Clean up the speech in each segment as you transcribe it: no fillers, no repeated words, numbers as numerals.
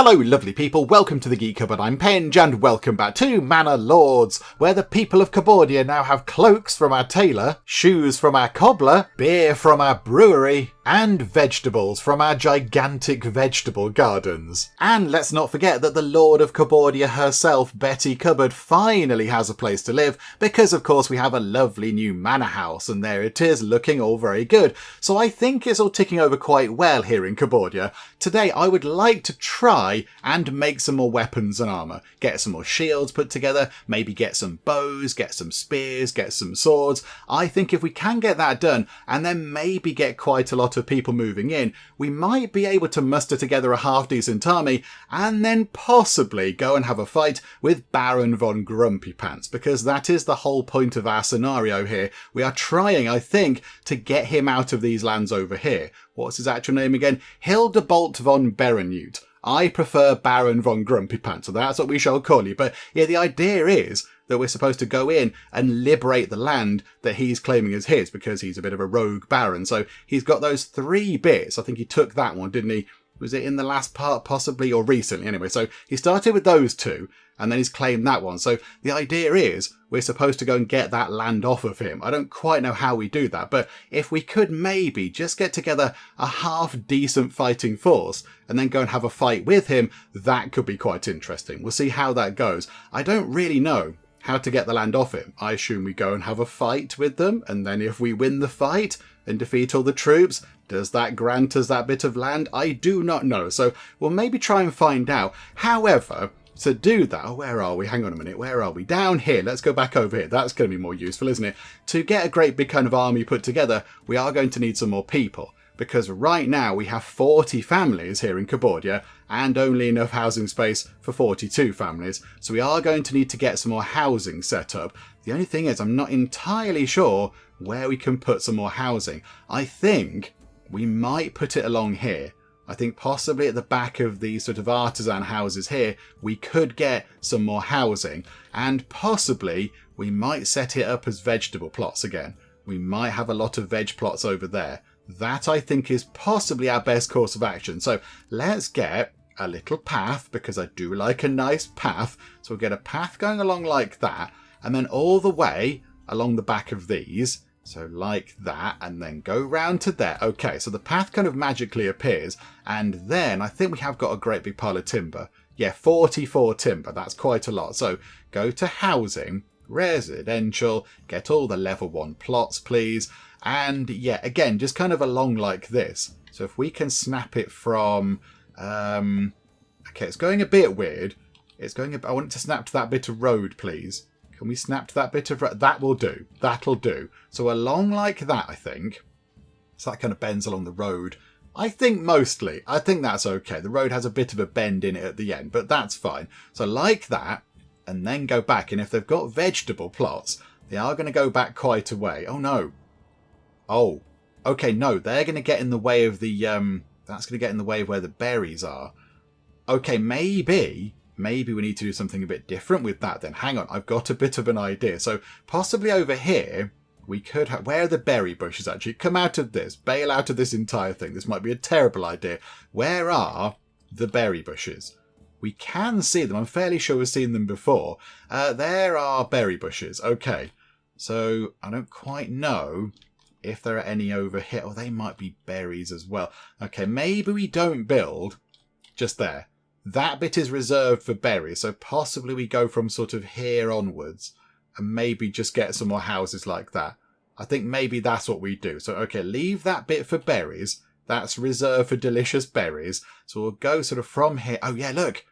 Hello lovely people, welcome to the Geek Cupboard, I'm Penge, and welcome back to Manor Lords, where the people of Cupboardian now have cloaks from our tailor, shoes from our cobbler, beer from our brewery, and vegetables from our gigantic vegetable gardens. And let's not forget that the Lord of Cupboardia herself, Betty Cupboard, finally has a place to live, because of course we have a lovely new manor house, and there it is, looking all very good. So I think it's all ticking over quite well here in Cupboardia. Today I would like to try and make some more weapons and armour. Get some more shields put together, maybe get some bows, get some spears, get some swords. I think if we can get that done, and then maybe get quite a lot of people moving in, we might be able to muster together a half-decent army, and then possibly go and have a fight with Baron von Grumpy Pants, because that is the whole point of our scenario here. We are trying, I think, to get him out of these lands over here. What's his actual name again? Hildebolt von Berenute. I prefer Baron von Grumpy Pants, so that's what we shall call you. But yeah, the idea is that we're supposed to go in and liberate the land that he's claiming as his, because he's a bit of a rogue baron. So he's got those 3 bits. I think he took that one, didn't he? Was it in the last part, possibly, or recently? Anyway, so he started with those 2, and then he's claimed that one. So the idea is we're supposed to go and get that land off of him. I don't quite know how we do that, but if we could maybe just get together a half-decent fighting force and then go and have a fight with him, that could be quite interesting. We'll see how that goes. I don't really know how to get the land off him. I assume we go and have a fight with them, and then if we win the fight and defeat all the troops, does that grant us that bit of land? I do not know, so we'll maybe try and find out. However, to do that, where are we? Hang on a minute, where are we? Down here, let's go back over here. That's going to be more useful, isn't it? To get a great big kind of army put together, we are going to need some more people, because right now we have 40 families here in Cupboardia and only enough housing space for 42 families. So we are going to need to get some more housing set up. The only thing is I'm not entirely sure where we can put some more housing. I think we might put it along here. I think possibly at the back of these sort of artisan houses here, we could get some more housing, and possibly we might set it up as vegetable plots again. We might have a lot of veg plots over there. That I think is possibly our best course of action. So let's get a little path, because I do like a nice path. So we'll get a path going along like that, and then all the way along the back of these. So like that, and then go round to there. Okay, so the path kind of magically appears, and then I think we have got a great big pile of timber. Yeah, 44 timber, that's quite a lot. So go to housing, residential, get all the level 1 plots, please. And yeah, again, just kind of along like this. So if we can snap it from... okay, it's going a bit weird. I want it to snap to that bit of road, please. Can we snap to that bit of... That will do. That'll do. So along like that, I think. So that kind of bends along the road. I think mostly. I think that's okay. The road has a bit of a bend in it at the end, but that's fine. So like that, and then go back. And if they've got vegetable plots, they are going to go back quite a way. Oh, no. Oh. Okay, no. They're going to get in the way of the... That's going to get in the way of where the berries are. Okay, maybe we need to do something a bit different with that then. Hang on, I've got a bit of an idea. So possibly over here, we could have... Where are the berry bushes actually? Come out of this. Bail out of this entire thing. This might be a terrible idea. Where are the berry bushes? We can see them. I'm fairly sure we've seen them before. There are berry bushes. Okay. So I don't quite know if there are any over here. Oh, they might be berries as well. Okay, maybe we don't build just there. That bit is reserved for berries, so possibly we go from sort of here onwards and maybe just get some more houses like that. I think maybe that's what we do. So, okay, leave that bit for berries. That's reserved for delicious berries. So we'll go sort of from here. Oh, yeah, look.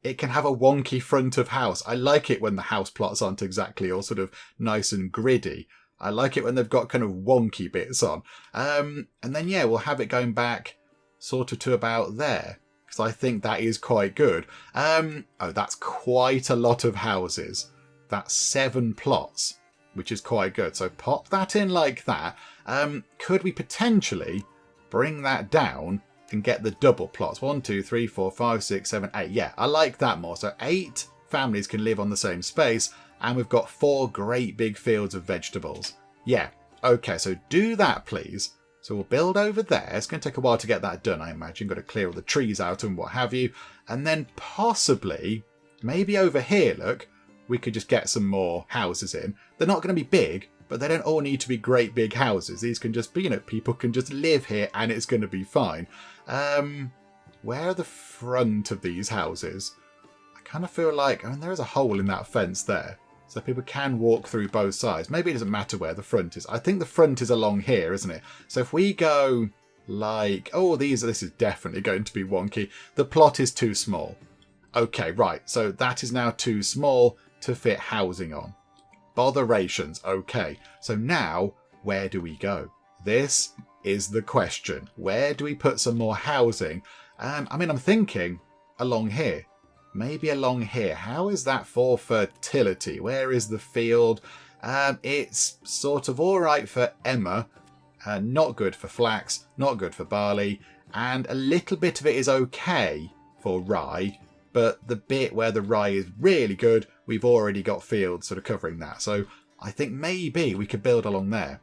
It can have a wonky front of house. I like it when the house plots aren't exactly all sort of nice and gritty. I like it when they've got kind of wonky bits on. And then, yeah, we'll have it going back sort of to about there, because I think that is quite good. Oh, that's quite a lot of houses. That's 7 plots, which is quite good. So pop that in like that. Could we potentially bring that down and get the double plots? 1, 2, 3, 4, 5, 6, 7, 8. Yeah, I like that more. So 8 families can live on the same space, and we've got 4 great big fields of vegetables. Yeah, okay, so do that, please. So we'll build over there. It's going to take a while to get that done, I imagine. Got to clear all the trees out and what have you. And then possibly, maybe over here, look, we could just get some more houses in. They're not going to be big, but they don't all need to be great big houses. These can just be, people can just live here and it's going to be fine. Where are the front of these houses? I kind of feel like, there is a hole in that fence there. So people can walk through both sides. Maybe it doesn't matter where the front is. I think the front is along here, isn't it? So if we go like... Oh, this is definitely going to be wonky. The plot is too small. Okay, right. So that is now too small to fit housing on. Botherations. Okay. So now, where do we go? This is the question. Where do we put some more housing? I'm thinking along here. Maybe along here. How is that for fertility? Where is the field? It's sort of all right for emmer. Not good for flax. Not good for barley. And a little bit of it is okay for rye. But the bit where the rye is really good, we've already got fields sort of covering that. So I think maybe we could build along there.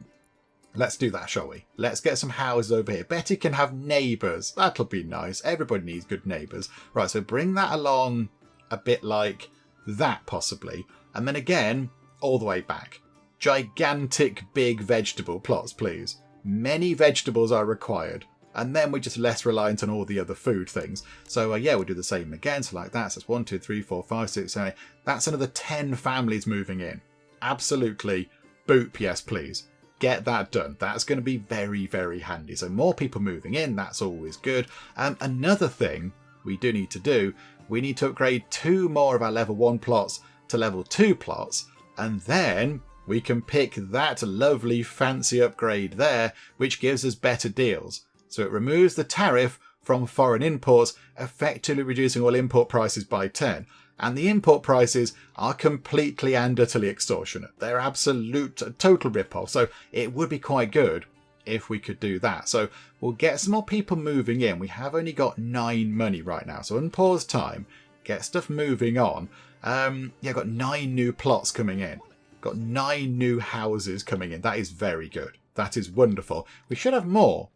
Let's do that, shall we? Let's get some houses over here. Betty can have neighbours. That'll be nice. Everybody needs good neighbours. Right, so bring that along a bit like that, possibly. And then again, all the way back. Gigantic big vegetable plots, please. Many vegetables are required. And then we're just less reliant on all the other food things. So, we'll do the same again. So like that. So that's 1, 2, 3, 4, 5, 6, 7, 8. That's another 10 families moving in. Absolutely. Boop, yes, please. Get that done. That's going to be very, very handy. So more people moving in, that's always good. Another thing we do need to do, we need to upgrade 2 more of our level 1 plots to level 2 plots. And then we can pick that lovely fancy upgrade there, which gives us better deals. So it removes the tariff from foreign imports, effectively reducing all import prices by 10. And the import prices are completely and utterly extortionate. They're absolute, total rip-off. So it would be quite good if we could do that. So we'll get some more people moving in. We have only got 9 money right now. So unpause time, get stuff moving on. Got 9 new plots coming in. Got 9 new houses coming in. That is very good. That is wonderful. We should have more.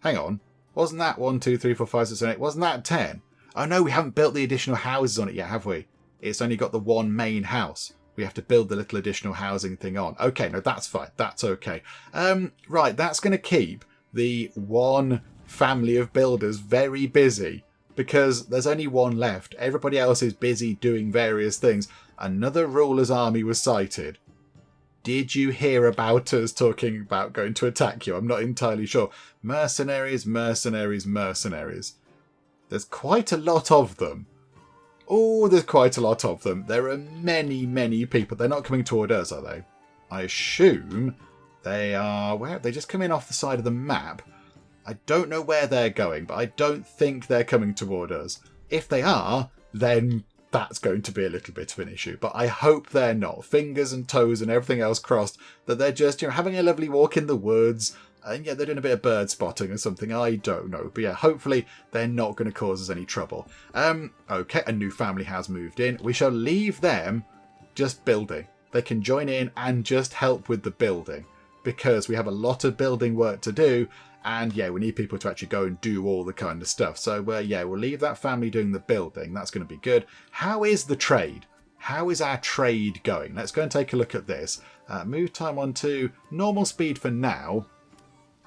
Hang on. Wasn't that 1, 2, 3, 4, 5, 6, 7, 8? Wasn't that 10? Oh no, we haven't built the additional houses on it yet, have we? It's only got the one main house. We have to build the little additional housing thing on. Okay, no, that's fine. That's okay. Right, that's going to keep the one family of builders very busy because there's only one left. Everybody else is busy doing various things. Another ruler's army was sighted. Did you hear about us talking about going to attack you? I'm not entirely sure. Mercenaries, mercenaries, mercenaries. There's quite a lot of them. Oh, there's quite a lot of them. There are many, many people. They're not coming toward us, are they? I assume they are... Where? They just come in off the side of the map. I don't know where they're going, but I don't think they're coming toward us. If they are, then that's going to be a little bit of an issue. But I hope they're not. Fingers and toes and everything else crossed. That they're just, having a lovely walk in the woods. And they're doing a bit of bird spotting or something. I don't know. But hopefully they're not going to cause us any trouble. Okay, a new family has moved in. We shall leave them just building. They can join in and just help with the building. Because we have a lot of building work to do. And we need people to actually go and do all the kind of stuff. So, we'll leave that family doing the building. That's going to be good. How is the trade? How is our trade going? Let's go and take a look at this. Move time on to normal speed for now.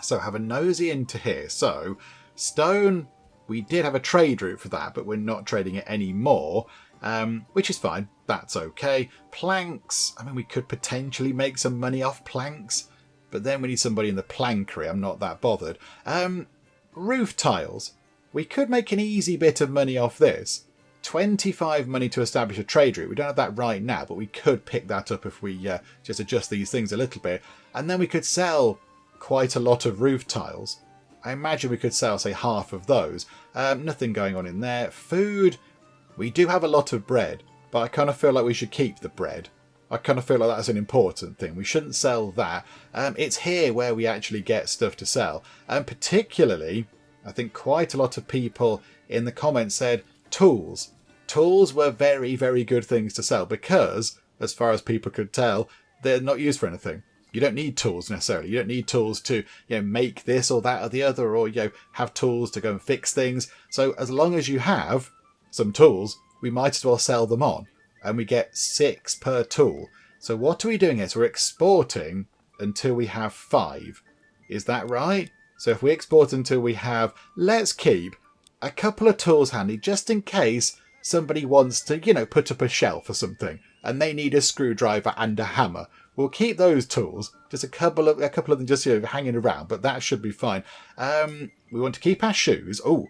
So have a nosy into here. So stone, we did have a trade route for that, but we're not trading it anymore, which is fine. That's okay. Planks, we could potentially make some money off planks, but then we need somebody in the plankery. I'm not that bothered. Roof tiles. We could make an easy bit of money off this. 25 money to establish a trade route. We don't have that right now, but we could pick that up if we just adjust these things a little bit. And then we could sell quite a lot of roof tiles. I imagine we could sell, say, half of those. Nothing going on in there. Food, we do have a lot of bread, but I kind of feel like we should keep the bread. I kind of feel like that's an important thing. We shouldn't sell that. It's here where we actually get stuff to sell. Particularly, I think quite a lot of people in the comments said tools. Tools were very, very good things to sell because, as far as people could tell, they're not used for anything. You don't need tools necessarily. You don't need tools to, make this or that or the other, or, have tools to go and fix things. So as long as you have some tools, we might as well sell them on. And we get 6 per tool. So what are we doing here? So we're exporting until we have 5. Is that right? So if we export until we have, let's keep a couple of tools handy just in case somebody wants to, put up a shelf or something and they need a screwdriver and a hammer. We'll keep those tools, just a couple of them just hanging around, but that should be fine. We want to keep our shoes. Oh,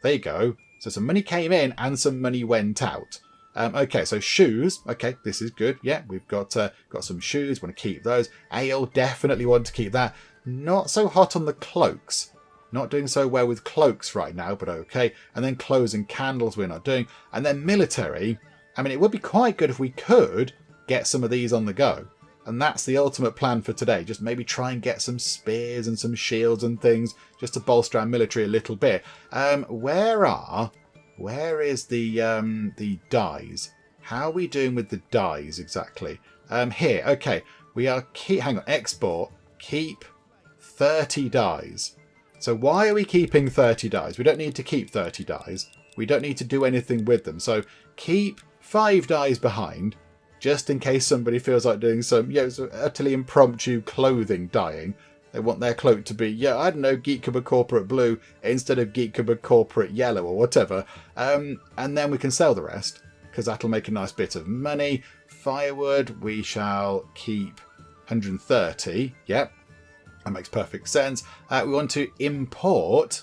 there you go. So some money came in and some money went out. Okay, so shoes. Okay, this is good. Yeah, we've got some shoes. Want to keep those. Ale, definitely want to keep that. Not so hot on the cloaks. Not doing so well with cloaks right now, but okay. And then clothes and candles we're not doing. And then military. I mean, it would be quite good if we could get some of these on the go. And that's the ultimate plan for today. Just maybe try and get some spears and some shields and things just to bolster our military a little bit. Where is the dyes? How are we doing with the dyes exactly? Here, okay. We are hang on, export, keep 30 dyes. So why are we keeping 30 dyes? We don't need to keep 30 dyes. We don't need to do anything with them. So keep 5 dyes behind, just in case somebody feels like doing some, utterly impromptu clothing dyeing. They want their cloak to be, I don't know, Geek Cupboard Corporate Blue instead of Geek Cupboard Corporate Yellow or whatever. And then we can sell the rest, because that'll make a nice bit of money. Firewood, we shall keep 130. Yep, that makes perfect sense. We want to import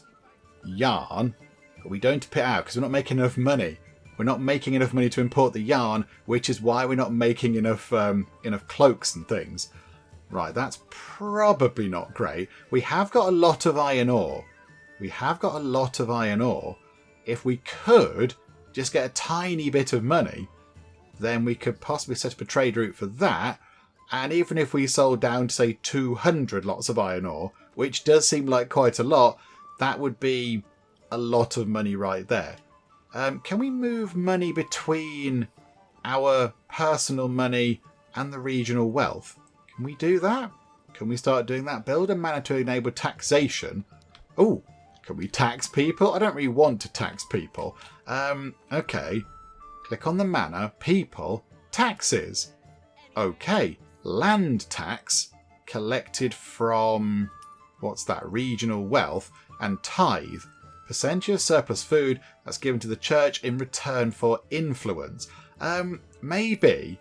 yarn, but we don't put it out because we're not making enough money. We're not making enough money to import the yarn, which is why we're not making enough cloaks and things. Right, that's probably not great. We have got a lot of iron ore. If we could just get a tiny bit of money, then we could possibly set up a trade route for that. And even if we sold down to, say, 200 lots of iron ore, which does seem like quite a lot, that would be a lot of money right there. Can we move money between our personal money and the regional wealth? Can we do that? Can we start doing that? Build a manor to enable taxation. Oh, can we tax people? I don't really want to tax people. Okay. Click on the manor. People. Taxes. Okay. Land tax collected from, what's that? Regional wealth and tithe. Percentage of surplus food that's given to the church in return for influence. Maybe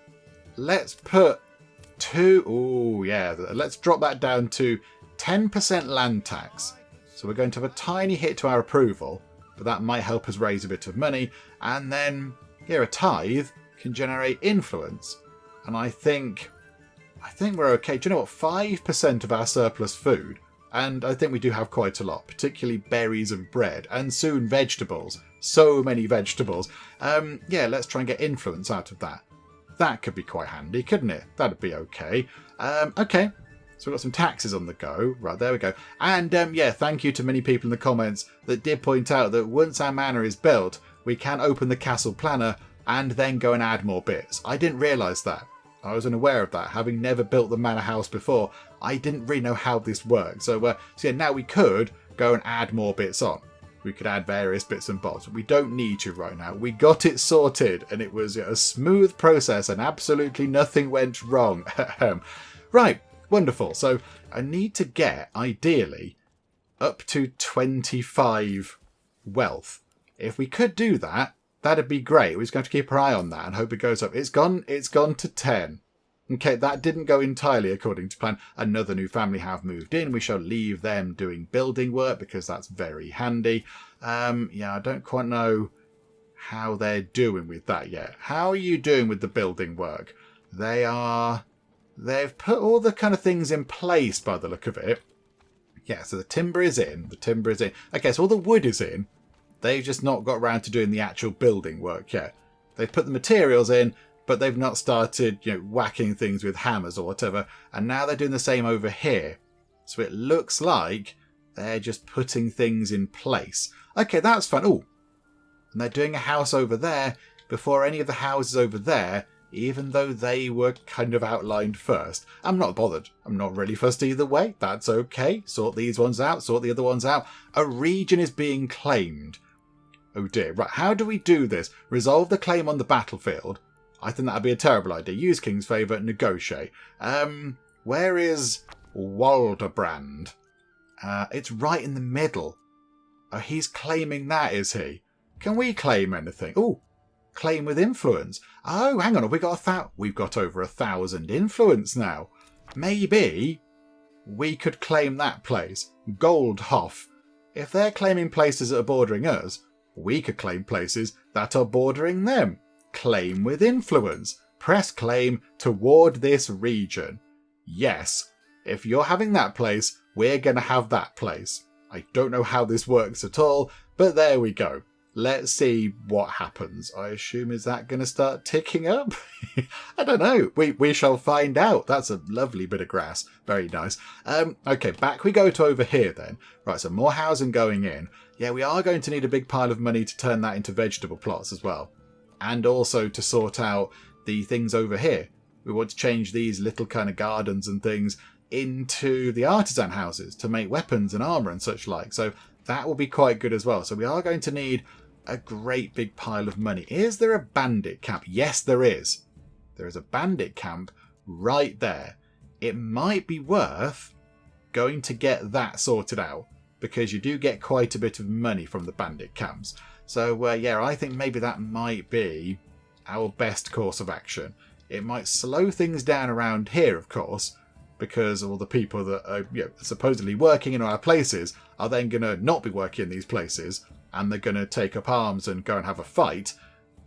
let's put let's drop that down to 10% land tax. So we're going to have a tiny hit to our approval, but that might help us raise a bit of money. And then here, a tithe can generate influence. And I think we're okay. Do you know what? 5% of our surplus food, and I think we do have quite a lot, particularly berries and bread, and soon vegetables. So many vegetables. Let's try and get influence out of that. That could be quite handy, couldn't it? That'd be okay. Okay, so we've got some taxes on the go. Right, there we go. And thank you to many people in the comments that did point out that once our manor is built, we can open the castle planner and then go and add more bits. I didn't realise that. I was unaware of that. Having never built the manor house before, I didn't really know how this worked. So now we could go and add more bits on. We could add various bits and bobs, but we don't need to right now. We got it sorted, and it was a smooth process, and absolutely nothing went wrong. Right, wonderful. So I need to get, ideally, up to 25 wealth. If we could do that, that'd be great. We're just going to keep our eye on that and hope it goes up. It's gone to 10. Okay, that didn't go entirely according to plan. Another new family have moved in. We shall leave them doing building work because that's very handy. I don't quite know how they're doing with that yet. How are you doing with the building work? They've put all the kind of things in place by the look of it. Yeah, so the timber is in. Okay, so all the wood is in. They've just not got around to doing the actual building work yet. They've put the materials in, but they've not started, whacking things with hammers or whatever. And now they're doing the same over here. So it looks like they're just putting things in place. Okay, that's fun. Oh, and they're doing a house over there before any of the houses over there even though they were kind of outlined first. I'm not bothered. I'm not really fussed either way. That's okay. Sort these ones out, sort the other ones out. A region is being claimed. Oh dear. Right, how do we do this? Resolve the claim on the battlefield. I think that'd be a terrible idea. Use King's Favour, negotiate. Where is Waldebrand? It's right in the middle. Oh, he's claiming that, is he? Can we claim anything? Oh, claim with influence. Oh, hang on. We've got over 1,000 influence now. Maybe we could claim that place. Goldhof. If they're claiming places that are bordering us, we could claim places that are bordering them. Claim with influence. Press claim toward this region. Yes, if you're having that place, we're going to have that place. I don't know how this works at all, but there we go. Let's see what happens. I assume, is that going to start ticking up? I don't know. We shall find out. That's a lovely bit of grass. Very nice. Okay, back we go to over here then. Right, so more housing going in. Yeah, we are going to need a big pile of money to turn that into vegetable plots as well. And also to sort out the things over here. We want to change these little kind of gardens and things into the artisan houses to make weapons and armour and such like. So that will be quite good as well. So we are going to need a great big pile of money. Is there a bandit camp? Yes, there is. There is a bandit camp right there. It might be worth going to get that sorted out because you do get quite a bit of money from the bandit camps. So yeah, I think maybe that might be our best course of action. It might slow things down around here, of course, because all the people that are supposedly working in our places are then going to not be working in these places, and they're going to take up arms and go and have a fight.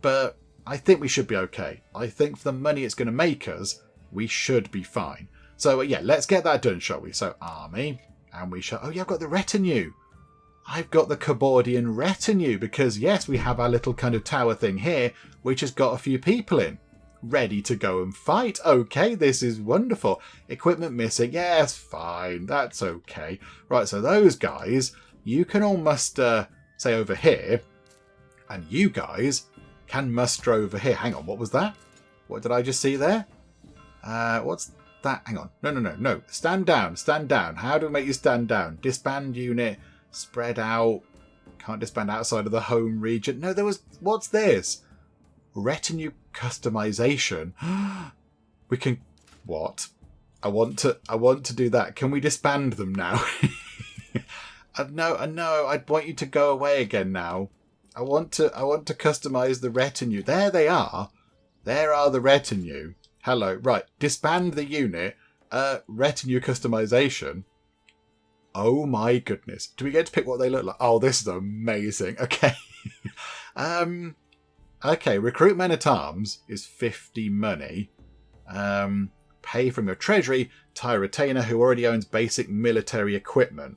But I think we should be okay. I think for the money it's going to make us, we should be fine. So yeah, let's get that done, shall we? So army, and we shall... Oh yeah, I've got the retinue. I've got the Cupboardian retinue because yes, we have our little kind of tower thing here, which has got a few people in. Ready to go and fight. Okay, this is wonderful. Equipment missing. Yes, fine. That's okay. Right, so those guys, you can all muster, say, over here. And you guys can muster over here. Hang on, what was that? What did I just see there? What's that? Hang on. No. Stand down. Stand down. How do we make you stand down? Disband unit. Spread out. Can't disband outside of the home region. No, there was... What's this? Retinue customization. We can... What? I want to do that. Can we disband them now? No, I'd want you to go away again now. I want to customize the retinue. There they are. There are the retinue. Hello. Right. Disband the unit. Retinue customization. Oh my goodness. Do we get to pick what they look like? Oh, this is amazing. Okay. Okay, recruit men-at-arms is 50 money. Pay from your treasury, tie a retainer who already owns basic military equipment.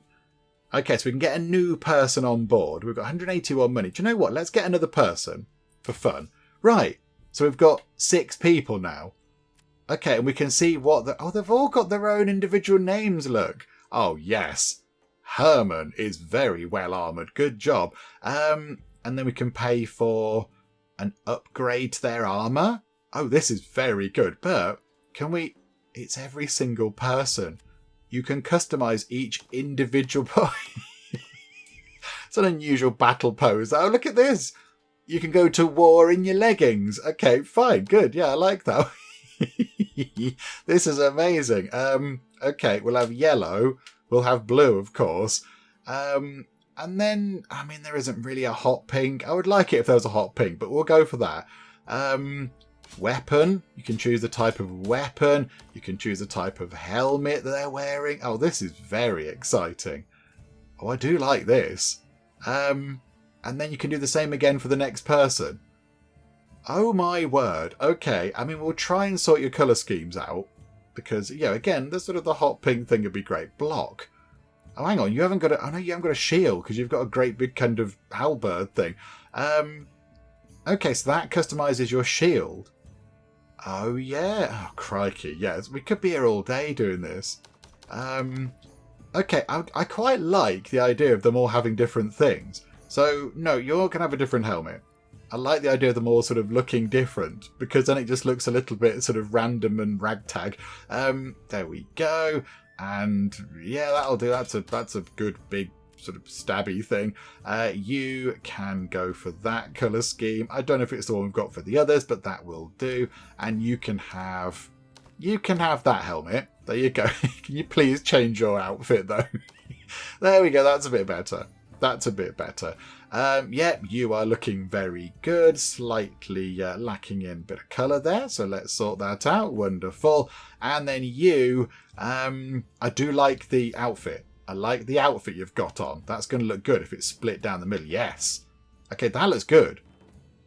Okay, so we can get a new person on board. We've got 181 money. Do you know what? Let's get another person for fun. Right, so we've got 6 people now. Okay, and we can see what the... Oh, they've all got their own individual names, look. Oh, yes. Herman is very well armoured. Good job. And then we can pay for... an upgrade to their armour? Oh, this is very good. But can we... It's every single person. You can customise each individual... It's an unusual battle pose. Oh, look at this. You can go to war in your leggings. Okay, fine. Good. Yeah, I like that. This is amazing. Okay, we'll have yellow. We'll have blue, of course. And then, I mean, there isn't really a hot pink. I would like it if there was a hot pink, but we'll go for that. Weapon. You can choose the type of weapon. You can choose the type of helmet that they're wearing. Oh, this is very exciting. Oh, I do like this. And then you can do the same again for the next person. Oh my word. Okay, I mean, we'll try and sort your colour schemes out. Because, yeah, again, the sort of the hot pink thing would be great. Block. Oh, hang on, you haven't got a... Oh, no, you haven't got a shield, because you've got a great big kind of halberd thing. Okay, so that customises your shield. Oh, yeah. Oh, crikey. Yes, we could be here all day doing this. Okay, I quite like the idea of them all having different things. So, no, you're going to have a different helmet. I like the idea of them all sort of looking different, because then it just looks a little bit sort of random and ragtag. There we go. And yeah, that'll do. That's a good big sort of stabby thing. You can go for that colour scheme. I don't know if it's the one we've got for the others, but that will do. And you can have that helmet. There you go. Can you please change your outfit though? There we go. That's a bit better. That's a bit better. Yep, you are looking very good. Slightly lacking in a bit of colour there. So let's sort that out. Wonderful. And then you, I do like the outfit. I like the outfit you've got on. That's going to look good if it's split down the middle. Yes. Okay, that looks good.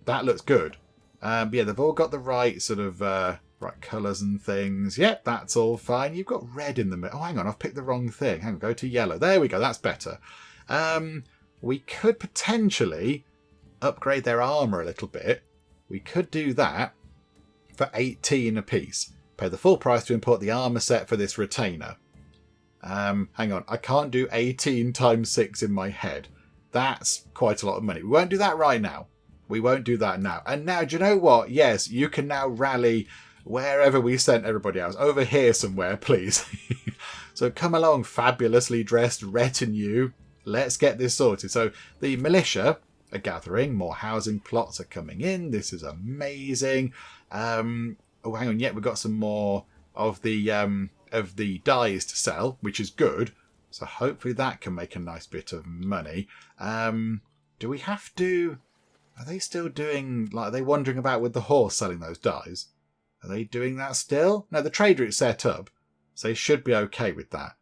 That looks good. Yeah, they've all got the right sort of right colours and things. Yep, that's all fine. You've got red in the middle. Oh, hang on, I've picked the wrong thing. Hang on, go to yellow. There we go, that's better. We could potentially upgrade their armour a little bit. We could do that for 18 apiece. Pay the full price to import the armour set for this retainer. Hang on, I can't do 18 times 6 in my head. That's quite a lot of money. We won't do that right now. We won't do that now. And now, do you know what? Yes, you can now rally wherever we sent everybody else. Over here somewhere, please. So come along, fabulously dressed retinue. Let's get this sorted. So the militia are gathering. More housing plots are coming in. This is amazing. Oh, hang on. Yeah, we've got some more of the dyes to sell, which is good. So hopefully that can make a nice bit of money. Do we have to... Are they still doing... Like, are they wandering about with the horse selling those dyes? Are they doing that still? No, the trader is set up. So they should be okay with that.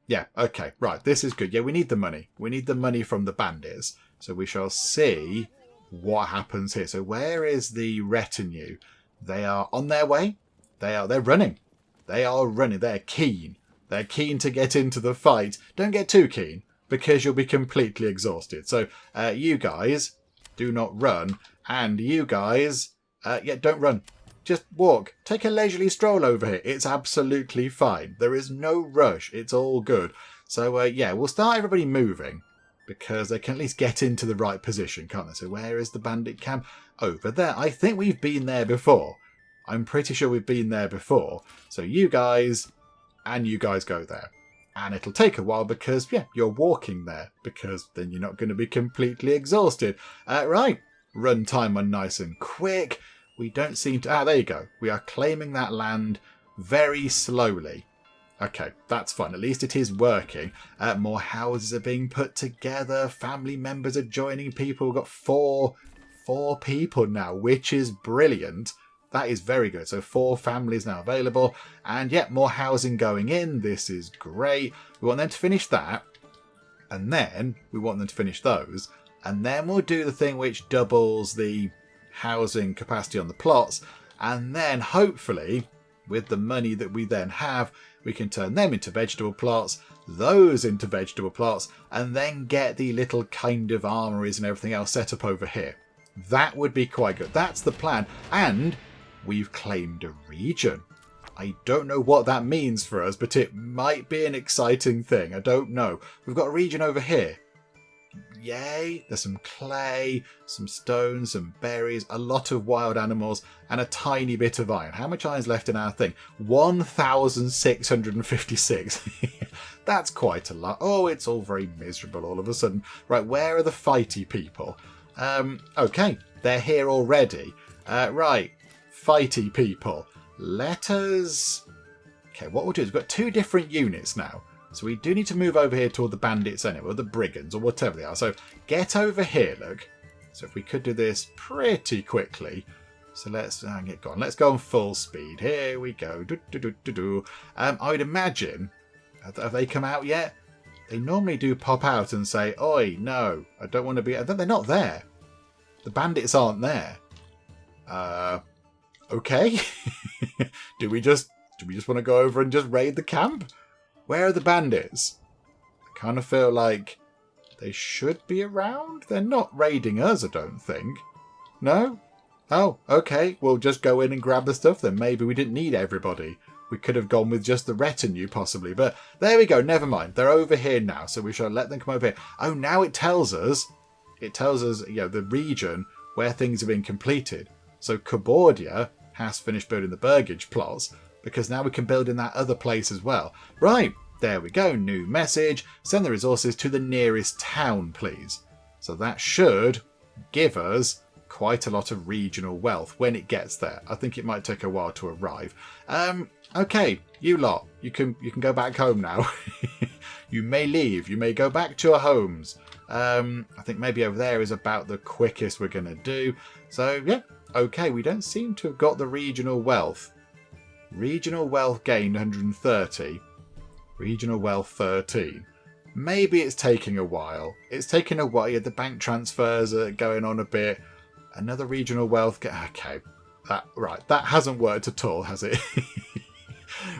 Yeah, okay, right, this is good. Yeah, we need the money. We need the money from the bandits. So we shall see what happens here. So where is the retinue? They are on their way. They're running. They are running. They're keen. They're keen to get into the fight. Don't get too keen, because you'll be completely exhausted. So you guys, do not run. And you guys, yeah, don't run. Just walk. Take a leisurely stroll over here. It's absolutely fine. There is no rush. It's all good. So, yeah, we'll start everybody moving, because they can at least get into the right position, can't they? So where is the bandit camp? Over there. I think we've been there before. I'm pretty sure we've been there before. So you guys and you guys go there. And it'll take a while because, yeah, you're walking there, because then you're not going to be completely exhausted. Right. Run time on nice and quick. We don't seem to... Ah, there you go. We are claiming that land very slowly. Okay, that's fine. At least it is working. More houses are being put together. Family members are joining people. We've got four people now, which is brilliant. That is very good. So 4 families now available. And yet, more housing going in. This is great. We want them to finish that. And then we want them to finish those. And then we'll do the thing which doubles the housing capacity on the plots, and then hopefully with the money that we then have, we can turn them into vegetable plots, those into vegetable plots, and then get the little kind of armories and everything else set up over here. That would be quite good. That's the plan. And we've claimed a region. I don't know what that means for us, but it might be an exciting thing. I don't know. We've got a region over here. Yay, there's some clay, some stones, some berries, a lot of wild animals, and a tiny bit of iron. How much iron's left in our thing? 1,656. That's quite a lot. Oh, it's all very miserable all of a sudden. Right, where are the fighty people? Okay, they're here already. Right, fighty people. Let us... Okay, what we'll do is we've got 2 different units now. So we do need to move over here toward the bandits anyway, or the brigands, or whatever they are. So get over here, look. So if we could do this pretty quickly. So let's get going. Let's go on full speed. Here we go. I would imagine, have they come out yet? They normally do pop out and say, oi, no, I don't want to be... They're not there. The bandits aren't there. Okay. Do we just want to go over and just raid the camp? Where are the bandits? I kind of feel like they should be around. They're not raiding us, I don't think. No? Oh, okay. We'll just go in and grab the stuff then. Maybe we didn't need everybody. We could have gone with just the retinue, possibly. But there we go. Never mind. They're over here now, so we shall let them come over here. Oh, now it tells us, you know, the region where things have been completed. So Cupboardia has finished building the burgage plots, because now we can build in that other place as well. Right, there we go. New message. Send the resources to the nearest town, please. So that should give us quite a lot of regional wealth when it gets there. I think it might take a while to arrive. Okay, you lot, you can go back home now. You may leave. You may go back to your homes. I think maybe over there is about the quickest we're going to do. So, yeah, okay, we don't seem to have got the regional wealth. Regional wealth gained 130. Regional wealth 13. Maybe it's taking a while. It's taking a while. Yeah, the bank transfers are going on a bit. Another regional wealth. Okay, that hasn't worked at all, has it?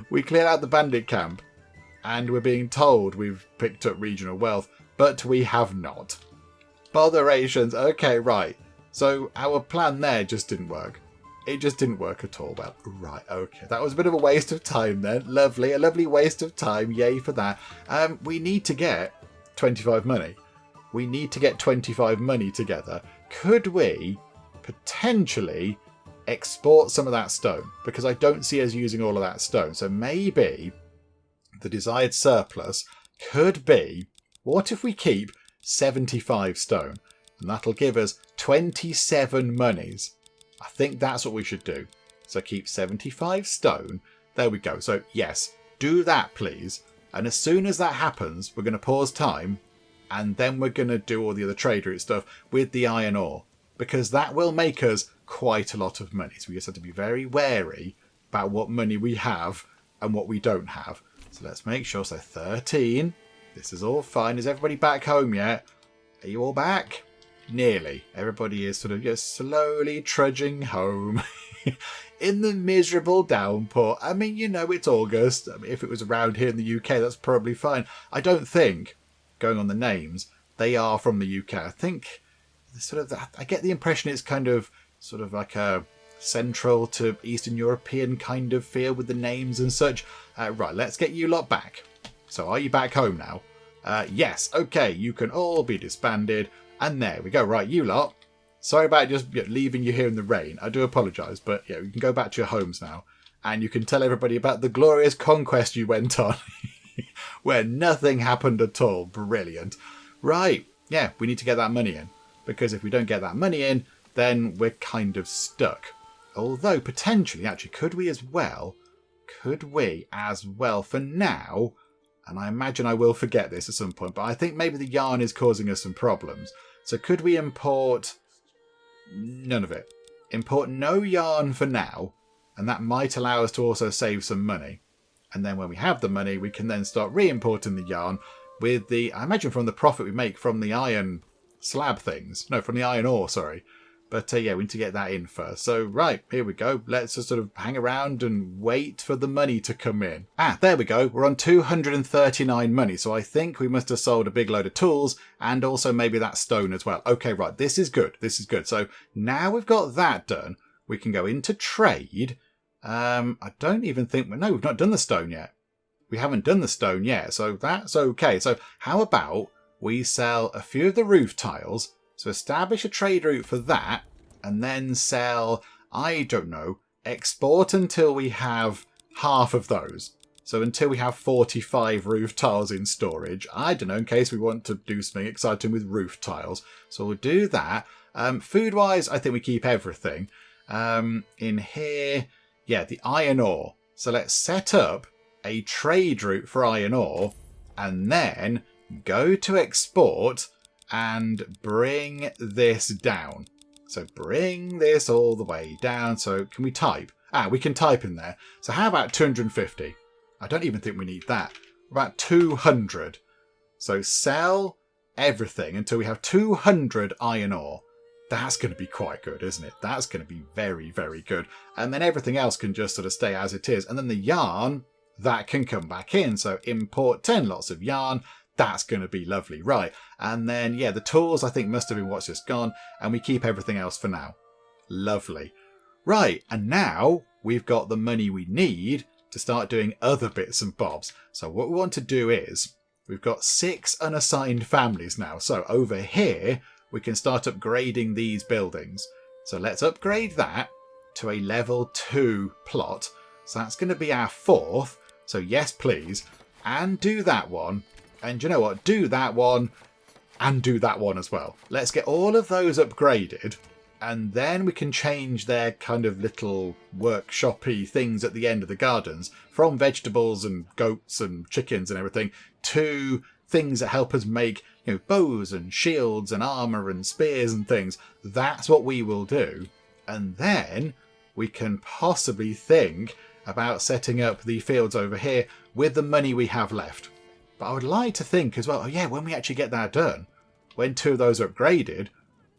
We cleared out the bandit camp, and we're being told we've picked up regional wealth, but we have not. Botherations. Okay, right. So our plan there just didn't work. It just didn't work at all. Well, right, okay. That was a bit of a waste of time then. Lovely, a lovely waste of time. Yay for that. We need to get 25 money. We need to get 25 money together. Could we potentially export some of that stone? Because I don't see us using all of that stone. So maybe the desired surplus could be, what if we keep 75 stone? And that'll give us 27 monies. I think that's what we should do. So keep 75 stone. There we go. So yes, do that please. And as soon as that happens, we're going to pause time. And then we're going to do all the other trade route stuff with the iron ore. Because that will make us quite a lot of money. So we just have to be very wary about what money we have and what we don't have. So let's make sure. So 13. This is all fine. Is everybody back home yet? Are you all back? Nearly. Everybody is sort of just slowly trudging home in the miserable downpour. I mean, you know, it's August. I mean, if it was around here in the UK, that's probably fine. I don't think, going on the names, they are from the UK. I think sort of, I get the impression it's kind of sort of like a Central to Eastern European kind of feel with the names and such. Right, let's get you lot back. So are you back home now? Yes. Okay, you can all be disbanded. And there we go. Right, you lot. Sorry about just leaving you here in the rain. I do apologise, but yeah, you can go back to your homes now. And you can tell everybody about the glorious conquest you went on. Where nothing happened at all. Brilliant. Right, yeah, we need to get that money in. Because if we don't get that money in, then we're kind of stuck. Although, potentially, actually, could we as well, for now, and I imagine I will forget this at some point, but I think maybe the yarn is causing us some problems. So could we import none of it? Import no yarn for now, and that might allow us to also save some money. And then when we have the money, we can then start re-importing the yarn with the, I imagine from the profit we make from the iron slab things. No, from the iron ore, sorry. But yeah, we need to get that in first. So, right, here we go. Let's just sort of hang around and wait for the money to come in. Ah, there we go. We're on 239 money. So I think we must have sold a big load of tools and also maybe that stone as well. Okay, right. This is good. This is good. So now we've got that done. We can go into trade. I don't even think... No, we've not done the stone yet. We haven't done the stone yet. So that's okay. So how about we sell a few of the roof tiles... So establish a trade route for that and then sell, I don't know, export until we have half of those. So until we have 45 roof tiles in storage. I don't know, in case we want to do something exciting with roof tiles. So we'll do that. Food-wise, I think we keep everything. In here, yeah, the iron ore. So let's set up a trade route for iron ore and then go to export and bring this down. So bring this all the way down. So can we type? Ah, we can type in there. So how about 250? I don't even think we need that. About 200. So sell everything until we have 200 iron ore. That's going to be quite good, isn't it? That's going to be very, very good. And then everything else can just sort of stay as it is. And then the yarn, that can come back in. So import 10 lots of yarn. That's going to be lovely. Right. And then, yeah, the tools I think must have been what's just gone. And we keep everything else for now. Lovely. Right. And now we've got the money we need to start doing other bits and bobs. So what we want to do is we've got 6 unassigned families now. So over here, we can start upgrading these buildings. So let's upgrade that to a level 2 plot. So that's going to be our 4th. So yes, please. And do that one. And you know what? Do that one. And do that one as well. Let's get all of those upgraded. And then we can change their kind of little workshop-y things at the end of the gardens from vegetables and goats and chickens and everything to things that help us make, you know, bows and shields and armour and spears and things. That's what we will do. And then we can possibly think about setting up the fields over here with the money we have left. But I would like to think as well, oh yeah, when we actually get that done, when 2 of those are upgraded,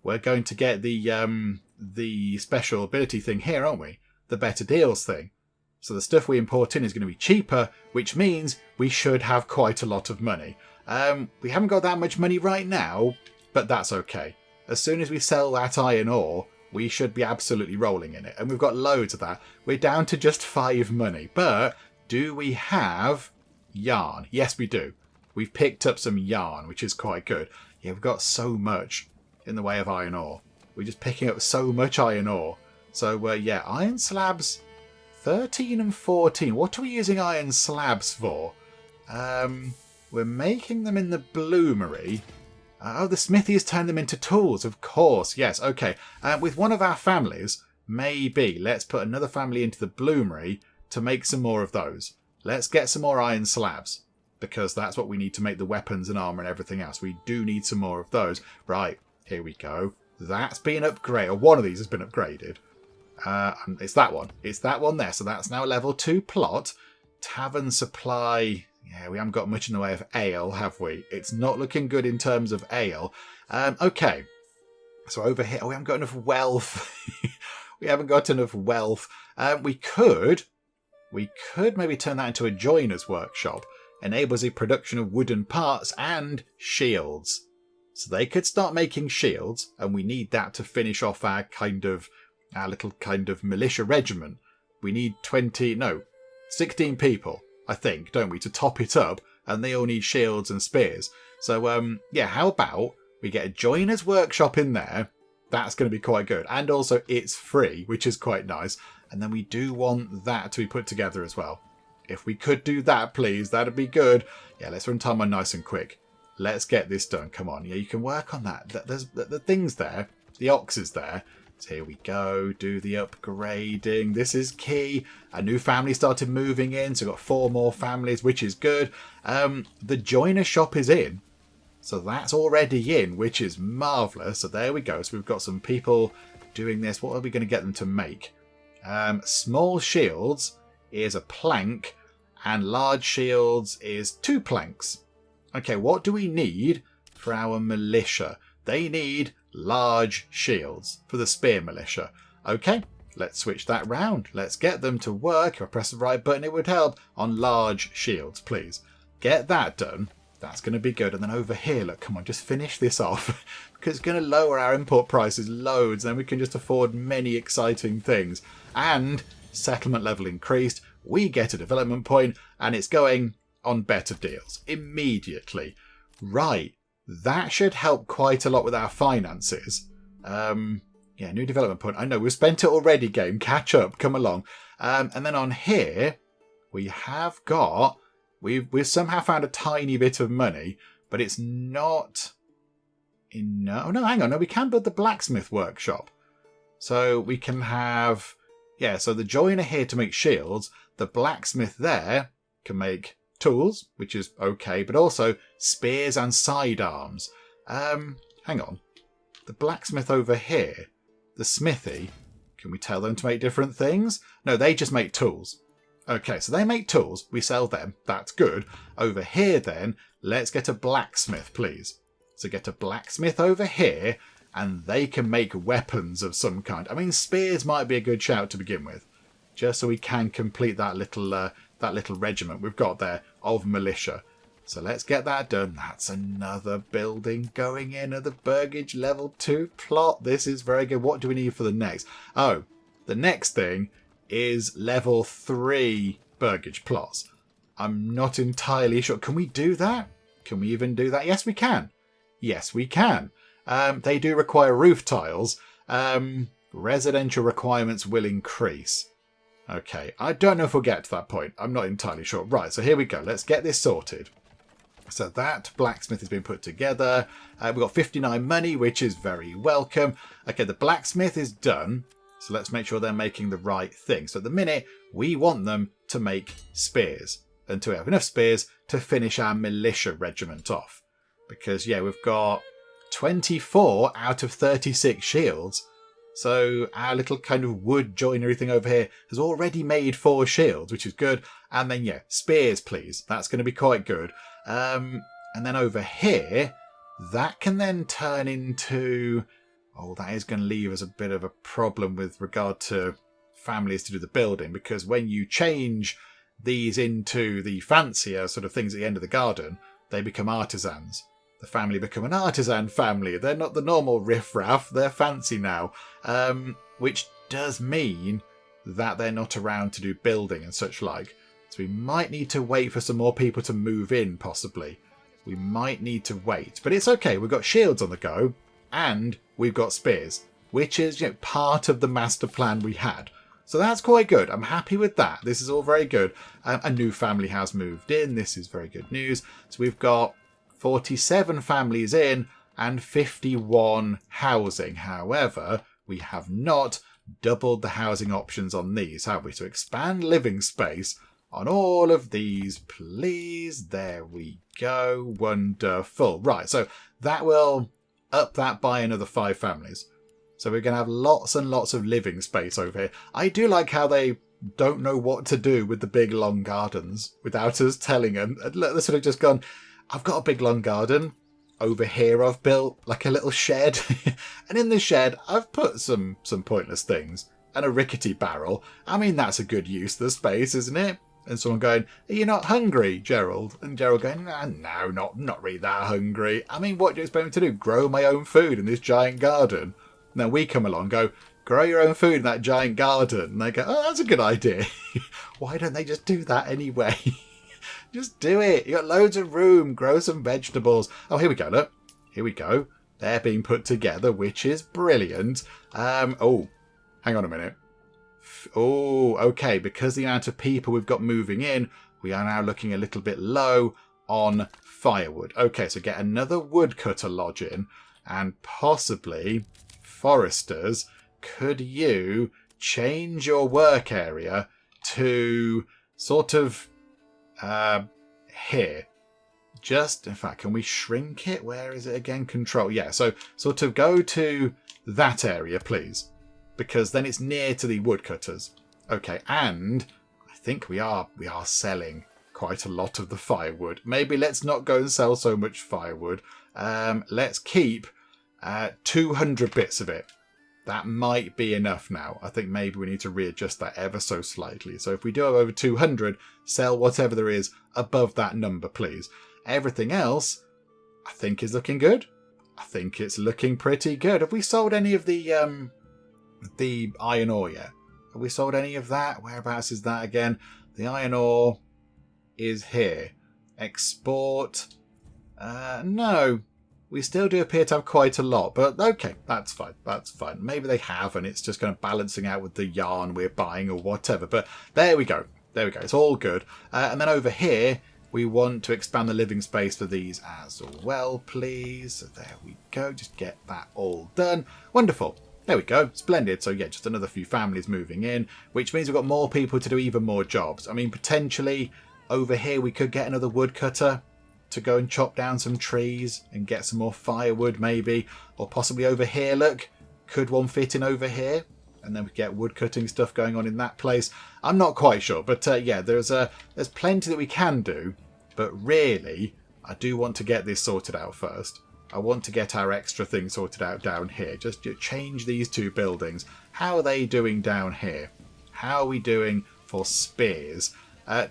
we're going to get the special ability thing here, aren't we? The better deals thing. So the stuff we import in is going to be cheaper, which means we should have quite a lot of money. We haven't got that much money right now, but that's okay. As soon as we sell that iron ore, we should be absolutely rolling in it. And we've got loads of that. We're down to just 5 money. But do we have yarn? Yes, we do. We've picked up some yarn, which is quite good. Yeah, we've got so much in the way of iron ore. We're just picking up so much iron ore. So, yeah, iron slabs 13 and 14. What are we using iron slabs for? We're making them in the bloomery. Oh, the smithy has turned them into tools, of course. Yes, okay. With one of our families, maybe let's put another family into the bloomery to make some more of those. Let's get some more iron slabs, because that's what we need to make the weapons and armour and everything else. We do need some more of those. Right, here we go. That's been upgraded, or one of these has been upgraded. It's that one. It's that one there. So that's now a level 2 plot. Tavern supply. Yeah, we haven't got much in the way of ale, have we? It's not looking good in terms of ale. Okay. So over here, we haven't got enough wealth. We haven't got enough wealth. We could maybe turn that into a joiner's workshop. Enables the production of wooden parts and shields. So they could start making shields, and we need that to finish off our little kind of militia regiment. We need 16 people, I think, don't we, to top it up, and they all need shields and spears. So, yeah, how about we get a joiner's workshop in there? That's going to be quite good. And also, it's free, which is quite nice. And then we do want that to be put together as well. If we could do that, please, that'd be good. Yeah, let's run time on nice and quick. Let's get this done. Come on. Yeah, you can work on that. There's the things there. The ox is there. So here we go. Do the upgrading. This is key. A new family started moving in. So we've got 4 more families, which is good. The joiner shop is in. So that's already in, which is marvellous. So there we go. So we've got some people doing this. What are we going to get them to make? Small shields is a plank. And large shields is 2 planks. Okay, what do we need for our militia? They need large shields for the spear militia. Okay, let's switch that round. Let's get them to work. If I press the right button, it would help. On large shields, please. Get that done. That's going to be good. And then over here, look, come on, just finish this off. Because it's going to lower our import prices loads. And then we can just afford many exciting things. And settlement level increased. We get a development point, and it's going on better deals immediately. Right, that should help quite a lot with our finances. Yeah, new development point. I know we've spent it already, game. Catch up, come along. And then on here, we have got... We've somehow found a tiny bit of money, but it's not... Oh, no, hang on. No, we can build the blacksmith workshop. So we can have... Yeah, so the joiner here to make shields. The blacksmith there can make tools, which is okay, but also spears and sidearms. Hang on. The blacksmith over here, the smithy, can we tell them to make different things? No, they just make tools. Okay, so they make tools. We sell them. That's good. Over here, then, let's get a blacksmith, please. So get a blacksmith over here, and they can make weapons of some kind. I mean, spears might be a good shout to begin with, just so we can complete that little regiment we've got there of militia. So let's get that done. That's another building going in at the Burgage level 2 plot. This is very good. What do we need for the next? Oh, the next thing is level 3 Burgage plots. I'm not entirely sure. Can we do that? Can we even do that? Yes, we can. Yes, we can. They do require roof tiles. Residential requirements will increase. Okay, I don't know if we'll get to that point. I'm not entirely sure. Right, so here we go. Let's get this sorted. So that blacksmith has been put together. We've got 59 money, which is very welcome. Okay, the blacksmith is done. So let's make sure they're making the right thing. So at the minute, we want them to make spears. And to have enough spears to finish our militia regiment off. Because, yeah, we've got 24 out of 36 shields. So our little kind of wood joinery thing over here has already made 4 shields, which is good. And then, yeah, spears, please. That's going to be quite good. And then over here, that can then turn into... Oh, that is going to leave us a bit of a problem with regard to families to do the building. Because when you change these into the fancier sort of things at the end of the garden, they become artisans. The family become an artisan family. They're not the normal riffraff. They're fancy now. Which does mean that they're not around to do building and such like. So we might need to wait for some more people to move in, possibly. We might need to wait. But it's okay. We've got shields on the go. And we've got spears. Which is, part of the master plan we had. So that's quite good. I'm happy with that. This is all very good. A new family has moved in. This is very good news. So we've got 47 families in and 51 housing. However, we have not doubled the housing options on these, have we? So expand living space on all of these, please. There we go. Wonderful. Right, so that will up that by another 5 families. So we're going to have lots and lots of living space over here. I do like how they don't know what to do with the big long gardens without us telling them. Look, they're sort of just gone, I've got a big long garden. Over here I've built like a little shed. And in the shed I've put some pointless things. And a rickety barrel. I mean, that's a good use of the space, isn't it? And someone going, are you not hungry, Gerald? And Gerald going, no, not really that hungry. I mean, what do you expect me to do? Grow my own food in this giant garden? And then we come along and go, grow your own food in that giant garden. And they go, oh, that's a good idea. Why don't they just do that anyway? Just do it. You got loads of room. Grow some vegetables. Oh, here we go. Look. Here we go. They're being put together, which is brilliant. Oh, hang on a minute. Oh, okay. Because the amount of people we've got moving in, we are now looking a little bit low on firewood. Okay, so get another woodcutter lodge in. And possibly, foresters, could you change your work area to sort of here? Just, in fact, can we shrink it? Where is it again? Control. Yeah, so sort of go to that area, please. Because then it's near to the woodcutters. Okay, and I think we are selling quite a lot of the firewood. Maybe let's not go and sell so much firewood. Let's keep 200 bits of it. That might be enough now. I think maybe we need to readjust that ever so slightly. So if we do have over 200, sell whatever there is above that number, please. Everything else, I think, is looking good. I think it's looking pretty good. Have we sold any of the iron ore yet? Have we sold any of that? Whereabouts is that again? The iron ore is here. Export. No. We still do appear to have quite a lot, but okay, that's fine. That's fine. Maybe they have, and it's just kind of balancing out with the yarn we're buying or whatever. But there we go. There we go. It's all good. And then over here, we want to expand the living space for these as well, please. So there we go. Just get that all done. Wonderful. There we go. Splendid. So yeah, just another few families moving in, which means we've got more people to do even more jobs. I mean, potentially over here we could get another woodcutter to go and chop down some trees and get some more firewood maybe. Or possibly over here, look. Could one fit in over here? And then we get wood cutting stuff going on in that place. I'm not quite sure. But yeah, there's plenty that we can do. But really, I do want to get this sorted out first. I want to get our extra thing sorted out down here. Just change these 2 buildings. How are they doing down here? How are we doing for spears?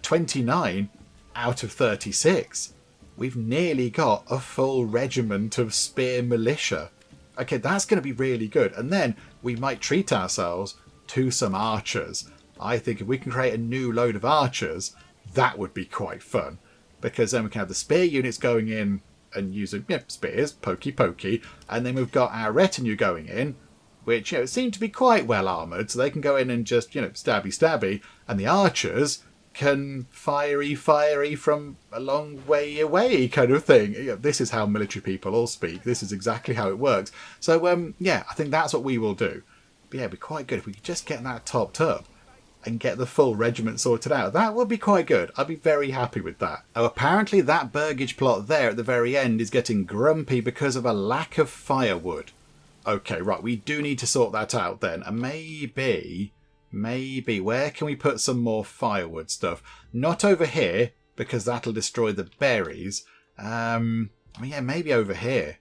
29 out of 36. We've nearly got a full regiment of spear militia. Okay, that's going to be really good. And then we might treat ourselves to some archers. I think if we can create a new load of archers, that would be quite fun. Because then we can have the spear units going in and using spears, pokey pokey. And then we've got our retinue going in, which seem to be quite well armoured, so they can go in and just stabby stabby. And the archers can fiery from a long way away kind of thing. This is how military people all speak. This is exactly how it works. So I think that's what we will do. But yeah, it'd be quite good if we could just get that topped up and get the full regiment sorted out. That would be quite good. I'd be very happy with that. Oh, apparently that burgage plot there at the very end is getting grumpy because of a lack of firewood. Okay, right, we do need to sort that out then. And maybe, where can we put some more firewood stuff? Not over here, because that'll destroy the berries. Maybe over here.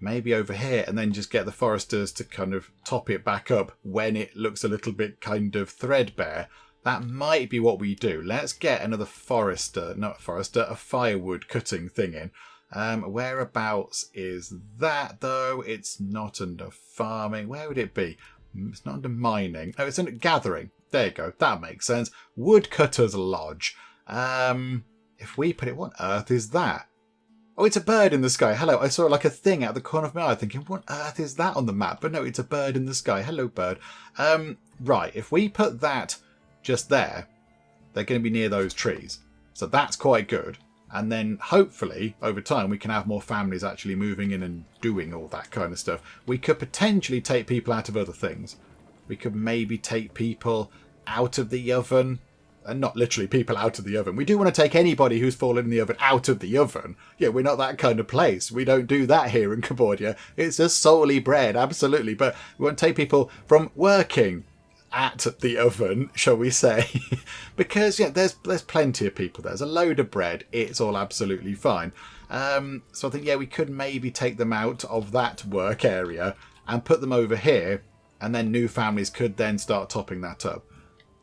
Maybe over here, and then just get the foresters to kind of top it back up when it looks a little bit kind of threadbare. That might be what we do. Let's get another a firewood cutting thing in. Whereabouts is that, though? It's not under farming. Where would it be? It's not under mining. Oh, it's under gathering. There you go. That makes sense. Woodcutter's Lodge. If we put it, what on earth is that? Oh, it's a bird in the sky. Hello. I saw like a thing out the corner of my eye thinking, what on earth is that on the map? But no, it's a bird in the sky. Hello, bird. Right. If we put that just there, they're going to be near those trees. So that's quite good. And then hopefully over time we can have more families actually moving in and doing all that kind of stuff. We could potentially take people out of other things. We could maybe take people out of the oven. And not literally people out of the oven. We do want to take anybody who's fallen in the oven out of the oven. Yeah, we're not that kind of place. We don't do that here in Cupboardia. It's just solely bread, absolutely. But we want to take people from working at the oven, shall we say. Because, there's plenty of people. There's a load of bread. It's all absolutely fine. So I think, we could maybe take them out of that work area and put them over here. And then new families could then start topping that up.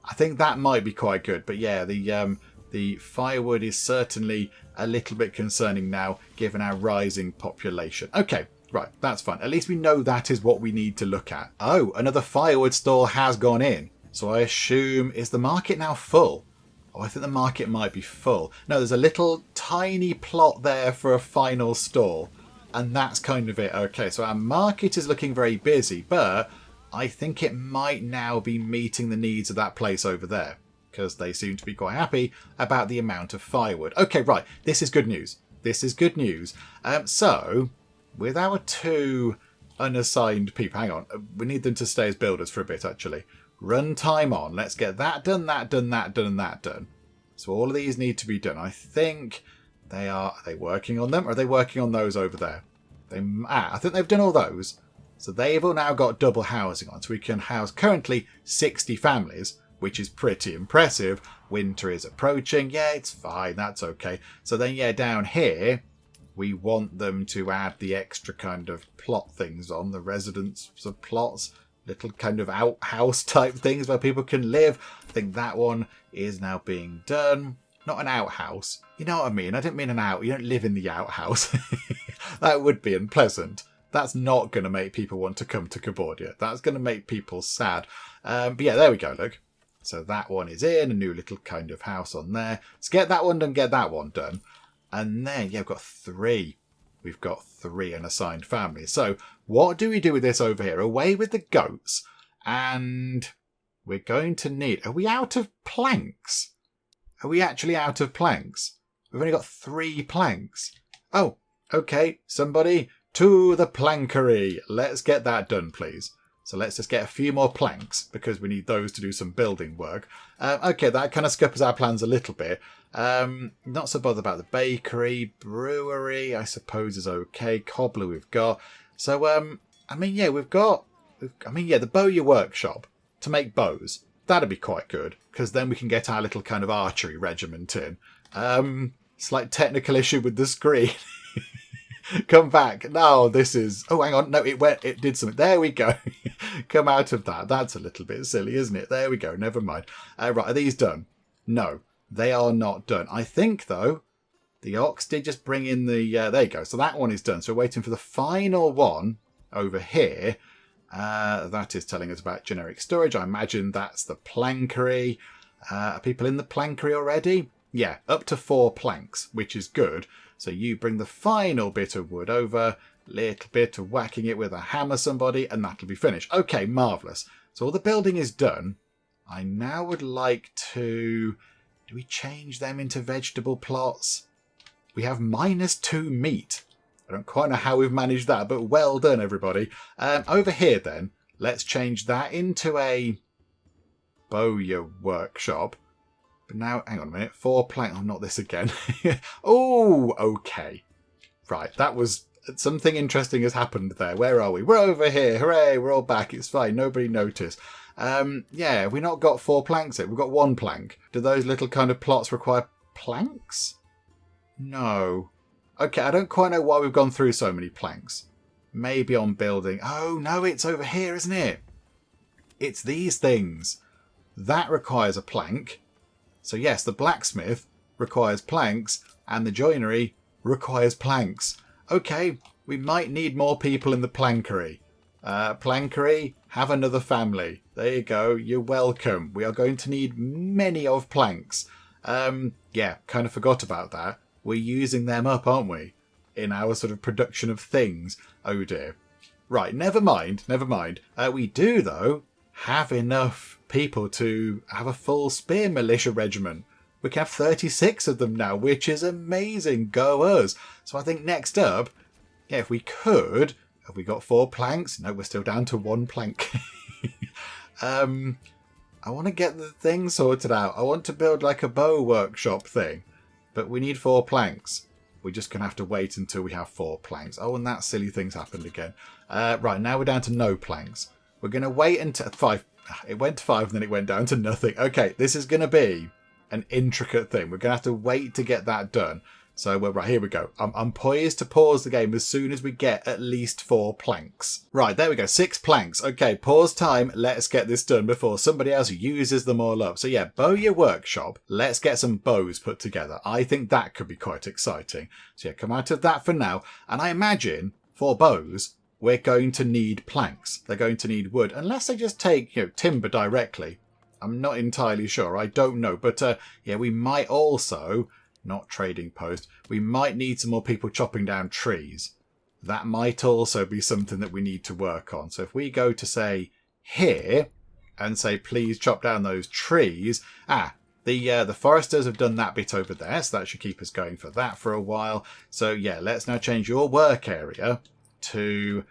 I think that might be quite good. But the firewood is certainly a little bit concerning now, given our rising population. Okay, right, that's fine. At least we know that is what we need to look at. Oh, another firewood store has gone in. So I assume, is the market now full? Oh, I think the market might be full. No, there's a little tiny plot there for a final stall. And that's kind of it. Okay, so our market is looking very busy, but I think it might now be meeting the needs of that place over there, because they seem to be quite happy about the amount of firewood. Okay, right. This is good news. This is good news. So, with our 2 unassigned people, hang on, we need them to stay as builders for a bit, actually. Run time on. Let's get that done, that done, that done, and that done. So all of these need to be done. I think are they working on them? Or are they working on those over there? I think they've done all those. So they've all now got double housing on. So we can house currently 60 families, which is pretty impressive. Winter is approaching. Yeah, it's fine. That's okay. So then, down here, we want them to add the extra kind of plot things on. The residence of plots. Little kind of outhouse type things where people can live. I think that one is now being done. Not an outhouse. You know what I mean? I didn't mean an out. You don't live in the outhouse. That would be unpleasant. That's not going to make people want to come to Cupboardia. That's going to make people sad. But there we go, look. So that one is in. A new little kind of house on there. Let's get that one done, get that one done. And then, we've got 3. We've got 3 unassigned families. So what do we do with this over here? Away with the goats. And we're going to need... Are we out of planks? Are we actually out of planks? We've only got 3 planks. Oh, okay. Somebody... to the plankery. Let's get that done, please. So let's just get a few more planks because we need those to do some building work. Okay, that kind of scuppers our plans a little bit. Not so bothered about the bakery. Brewery, I suppose, is okay. Cobbler we've got. So, we've got... the bowyer workshop to make bows. That'd be quite good because then we can get our little kind of archery regiment in. Slight technical issue with the screen. Come back. No, this is... Oh, hang on. No, it did something. There we go. Come out of that. That's a little bit silly, isn't it? There we go. Never mind. Right, are these done? No, they are not done. I think, though, the ox did just bring in the... there you go. So that one is done. So we're waiting for the final one over here. That is telling us about generic storage. I imagine that's the plankery. Are people in the plankery already? Yeah, up to 4 planks, which is good. So you bring the final bit of wood over, little bit of whacking it with a hammer somebody, and that'll be finished. Okay, marvellous. So all the building is done. I now would like to... Do we change them into vegetable plots? We have -2 meat. I don't quite know how we've managed that, but well done, everybody. Over here, then, let's change that into a bowyer workshop. But now, hang on a minute, 4 plank... Oh, not this again. Oh, okay. Right, that was... Something interesting has happened there. Where are we? We're over here. Hooray, we're all back. It's fine. Nobody noticed. Yeah, we've not got 4 planks yet. We've got 1 plank. Do those little kind of plots require planks? No. Okay, I don't quite know why we've gone through so many planks. Maybe on building. Oh, no, it's over here, isn't it? It's these things. That requires a plank. So yes, the blacksmith requires planks and the joinery requires planks. Okay, we might need more people in the plankery. Plankery, have another family. There you go, you're welcome. We are going to need many of planks. Yeah, kind of forgot about that. We're using them up, aren't we? In our sort of production of things. Oh dear. Right, never mind. We do, though, have enough people to have a full spear militia regiment. We can have 36 of them now, which is amazing. Go us. So I think next up, yeah, if we could... Have we got 4 planks? No, we're still down to 1 plank. I want to get the thing sorted out. I want to build like a bow workshop thing. But we need 4 planks. We're just going to have to wait until we have 4 planks. Oh, and that silly thing's happened again. Right, now we're down to no planks. We're going to wait until 5. It went to 5 and then it went down to nothing. Okay, this is going to be an intricate thing. We're going to have to wait to get that done. So, well, right, here we go. I'm poised to pause the game as soon as we get at least 4 planks. Right, there we go. 6 planks. Okay, pause time. Let's get this done before somebody else uses them all up. So, yeah, bowyer workshop. Let's get some bows put together. I think that could be quite exciting. So, yeah, come out of that for now. And I imagine for bows, we're going to need planks. They're going to need wood. Unless they just take, timber directly. I'm not entirely sure. I don't know. But, yeah, we might also... Not trading post. We might need some more people chopping down trees. That might also be something that we need to work on. So if we go to, say, here, and say, please chop down those trees. The foresters have done that bit over there, so that should keep us going for that for a while. So, yeah, let's now change your work area to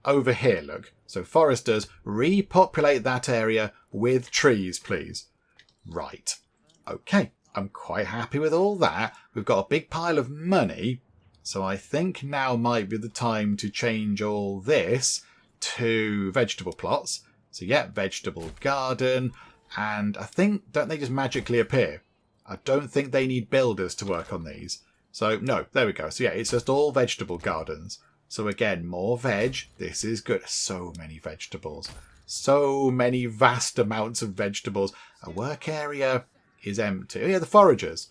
over here, look. So foresters, repopulate that area with trees, please. Right. Okay. I'm quite happy with all that. We've got a big pile of money. So I think now might be the time to change all this to vegetable plots. So yeah, vegetable garden. And I think, don't they just magically appear? I don't think they need builders to work on these. So no, there we go. So yeah, it's just all vegetable gardens. So again, more veg. This is good. So many vegetables. So many vast amounts of vegetables. A work area... is empty. Oh yeah, the foragers.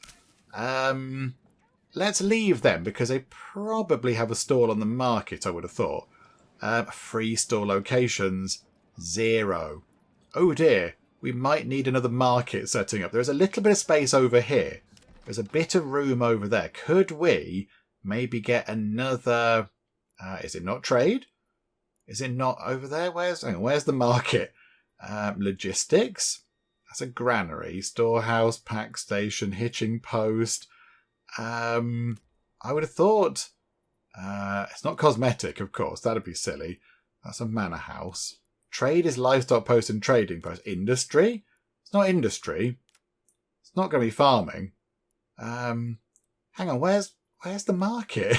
Let's leave them because they probably have a stall on the market, I would have thought. Free store locations, 0. Oh dear, we might need another market setting up. There's a little bit of space over here. There's a bit of room over there. Could we maybe get another... is it not trade? Is it not over there? Where's the market? Logistics? That's a granary, storehouse, pack station, hitching post. I would have thought... it's not cosmetic, of course. That'd be silly. That's a manor house. Trade is livestock post and trading post. Industry? It's not industry. It's not going to be farming. Hang on, where's the market?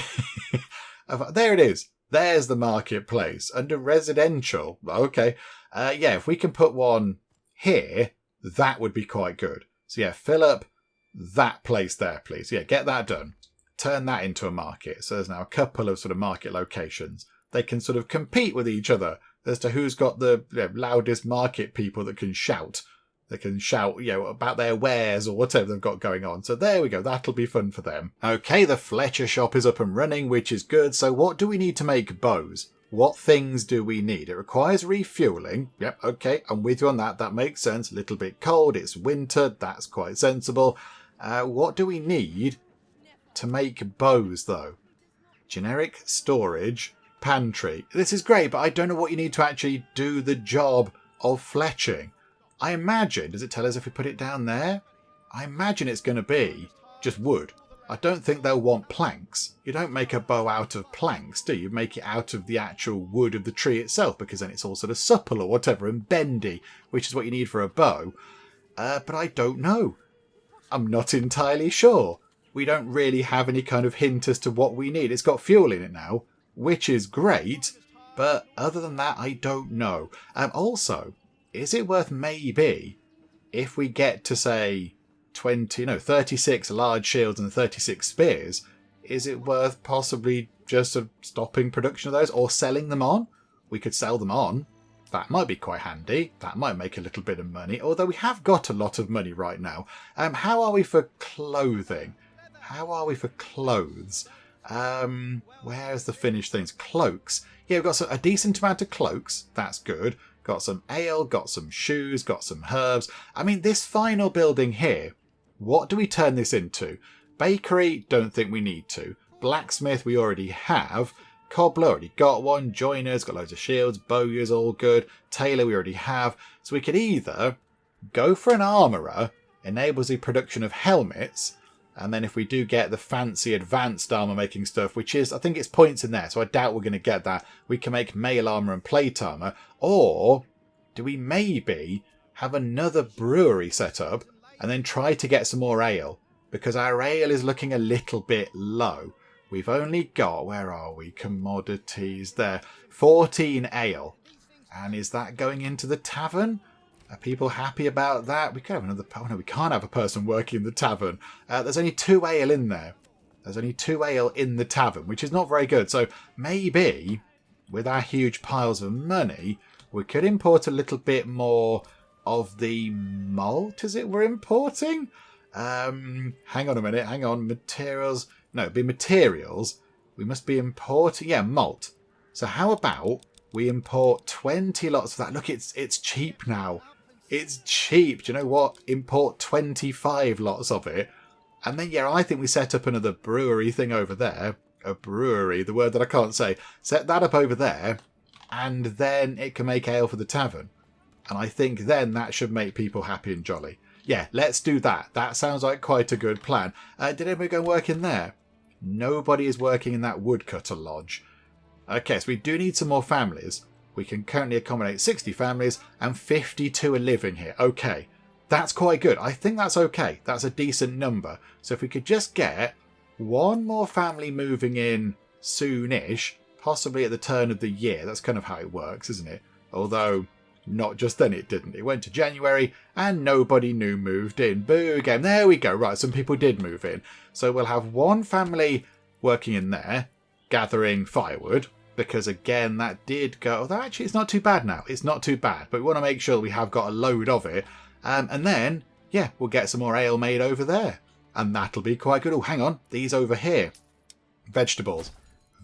There it is. There's the marketplace. Under residential. Okay. Yeah, if we can put one here... that would be quite good. So yeah, fill up that place there, please. Yeah, get that done. Turn that into a market. So there's now a couple of sort of market locations. They can sort of compete with each other as to who's got the loudest market people that can shout. They can shout, about their wares or whatever they've got going on. So there we go. That'll be fun for them. Okay, the Fletcher shop is up and running, which is good. So what do we need to make bows? What things do we need? It requires refueling. Yep, okay, I'm with you on that. That makes sense. A little bit cold. It's winter. That's quite sensible. What do we need to make bows, though? Generic storage pantry. This is great, but I don't know what you need to actually do the job of fletching. I imagine, does it tell us if we put it down there? I imagine it's going to be just wood. I don't think they'll want planks. You don't make a bow out of planks, do you? You make it out of the actual wood of the tree itself, because then it's all sort of supple or whatever and bendy, which is what you need for a bow. But I don't know. I'm not entirely sure. We don't really have any kind of hint as to what we need. It's got fuel in it now, which is great, but other than that, I don't know. Also, is it worth maybe, if we get to, say, 36 large shields and 36 spears, is it worth possibly just sort of stopping production of those or selling them on? We could sell them on. That might be quite handy. That might make a little bit of money, although we have got a lot of money right now. How are we for clothing? How are we for clothes? Where's the finished things? Cloaks. Yeah, we've got a decent amount of cloaks. That's good. Got some ale, got some shoes, got some herbs. I mean, this final building here, what do we turn this into? Bakery, don't think we need to. Blacksmith, we already have. Cobbler, already got one. Joiners, got loads of shields. Bowyers, all good. Tailor, we already have. So we could either go for an armourer, enables the production of helmets, and then if we do get the fancy advanced armour making stuff, which is, I think it's points in there, so I doubt we're going to get that, we can make mail armour and plate armour. Or do we maybe have another brewery set up and then try to get some more ale? Because our ale is looking a little bit low. We've only got, where are we? Commodities there. 14 ale. And is that going into the tavern? Are people happy about that? We could have another... Oh no, we can't have a person working in the tavern. There's only 2 ale in there. There's only 2 ale in the tavern, which is not very good. So maybe, with our huge piles of money, we could import a little bit more of the malt, is it we're importing? Hang on a minute. Hang on. Materials. No, it'd be materials. We must be importing... Yeah, malt. So how about we import 20 lots of that? Look, it's cheap now. It's cheap. Do you know what? Import 25 lots of it. And then, yeah, I think we set up another brewery thing over there. A brewery, the word that I can't say. Set that up over there. And then it can make ale for the tavern. And I think then that should make people happy and jolly. Yeah, let's do that. That sounds like quite a good plan. Did anybody go and work in there? Nobody is working in that woodcutter lodge. Okay, so we do need some more families. We can currently accommodate 60 families and 52 are living here. Okay, that's quite good. I think that's okay. That's a decent number. So if we could just get one more family moving in soonish, possibly at the turn of the year. That's kind of how it works, isn't it? Although, not just then it didn't. It went to January and nobody new moved in. Boo again. There we go. Right, some people did move in. So we'll have one family working in there, gathering firewood. Because again, that did go... Although actually it's not too bad now. It's not too bad. But we want to make sure we have got a load of it. And then, yeah, we'll get some more ale made over there. And that'll be quite good. Oh, hang on. These over here. Vegetables.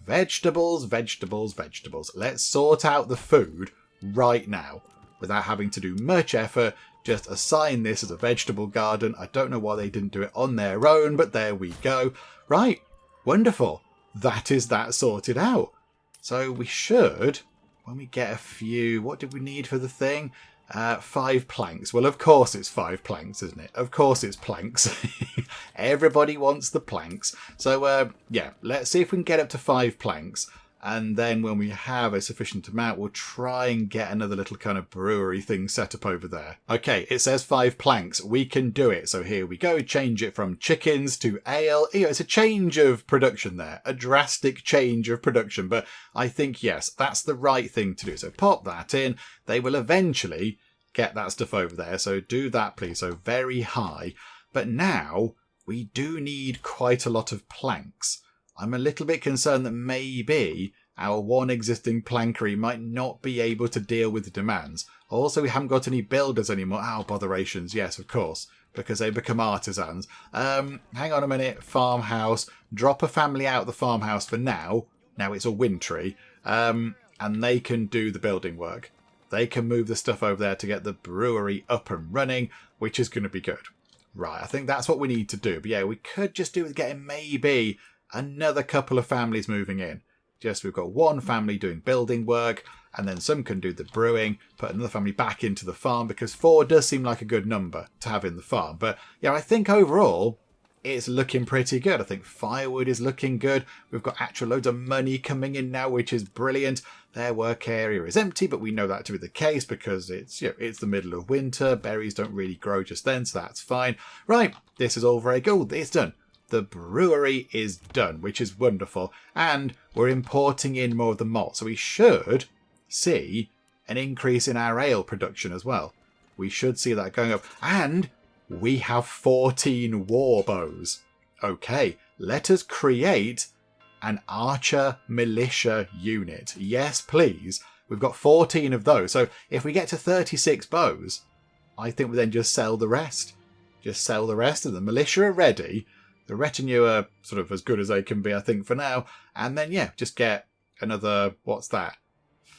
Vegetables, vegetables, vegetables. Let's sort out the food right now. Without having to do much effort. Just assign this as a vegetable garden. I don't know why they didn't do it on their own. But there we go. Right. Wonderful. That is that sorted out. So we should, when we get a few, what did we need for the thing? 5 planks. Well, of course it's 5 planks, isn't it? Of course it's planks. Everybody wants the planks. So, yeah, let's see if we can get up to 5 planks. And then when we have a sufficient amount, we'll try and get another little kind of brewery thing set up over there. Okay, it says 5 planks. We can do it. So here we go. Change it from chickens to ale. You know, it's a change of production there. A drastic change of production. But I think, yes, that's the right thing to do. So pop that in. They will eventually get that stuff over there. So do that, please. So very high. But now we do need quite a lot of planks. I'm a little bit concerned that maybe our one existing plankery might not be able to deal with the demands. Also, we haven't got any builders anymore. Oh, botherations. Yes, of course, because they become artisans. Hang on a minute. Farmhouse. Drop a family out the farmhouse for now. Now it's all wintry. And they can do the building work. They can move the stuff over there to get the brewery up and running, which is going to be good. Right, I think that's what we need to do. But yeah, we could just do with getting maybe another couple of families moving in. Just we've got one family doing building work, and then some can do the brewing, put another family back into the farm, because 4 does seem like a good number to have in the farm. But yeah, I think overall it's looking pretty good. I think firewood is looking good. We've got actual loads of money coming in now, which is brilliant. Their work area is empty, but we know that to be the case because it's, you know, it's the middle of winter. Berries don't really grow just then, so that's fine. Right, this is all very good. It's done. The brewery is done, which is wonderful. And we're importing in more of the malt. So we should see an increase in our ale production as well. We should see that going up. And we have 14 war bows. Okay, let us create an archer militia unit. Yes, please. We've got 14 of those. So if we get to 36 bows, I think we then just sell the rest. Just sell the rest, and the militia are ready. The retinue are sort of as good as they can be, I think, for now. And then, yeah, just get another, what's that?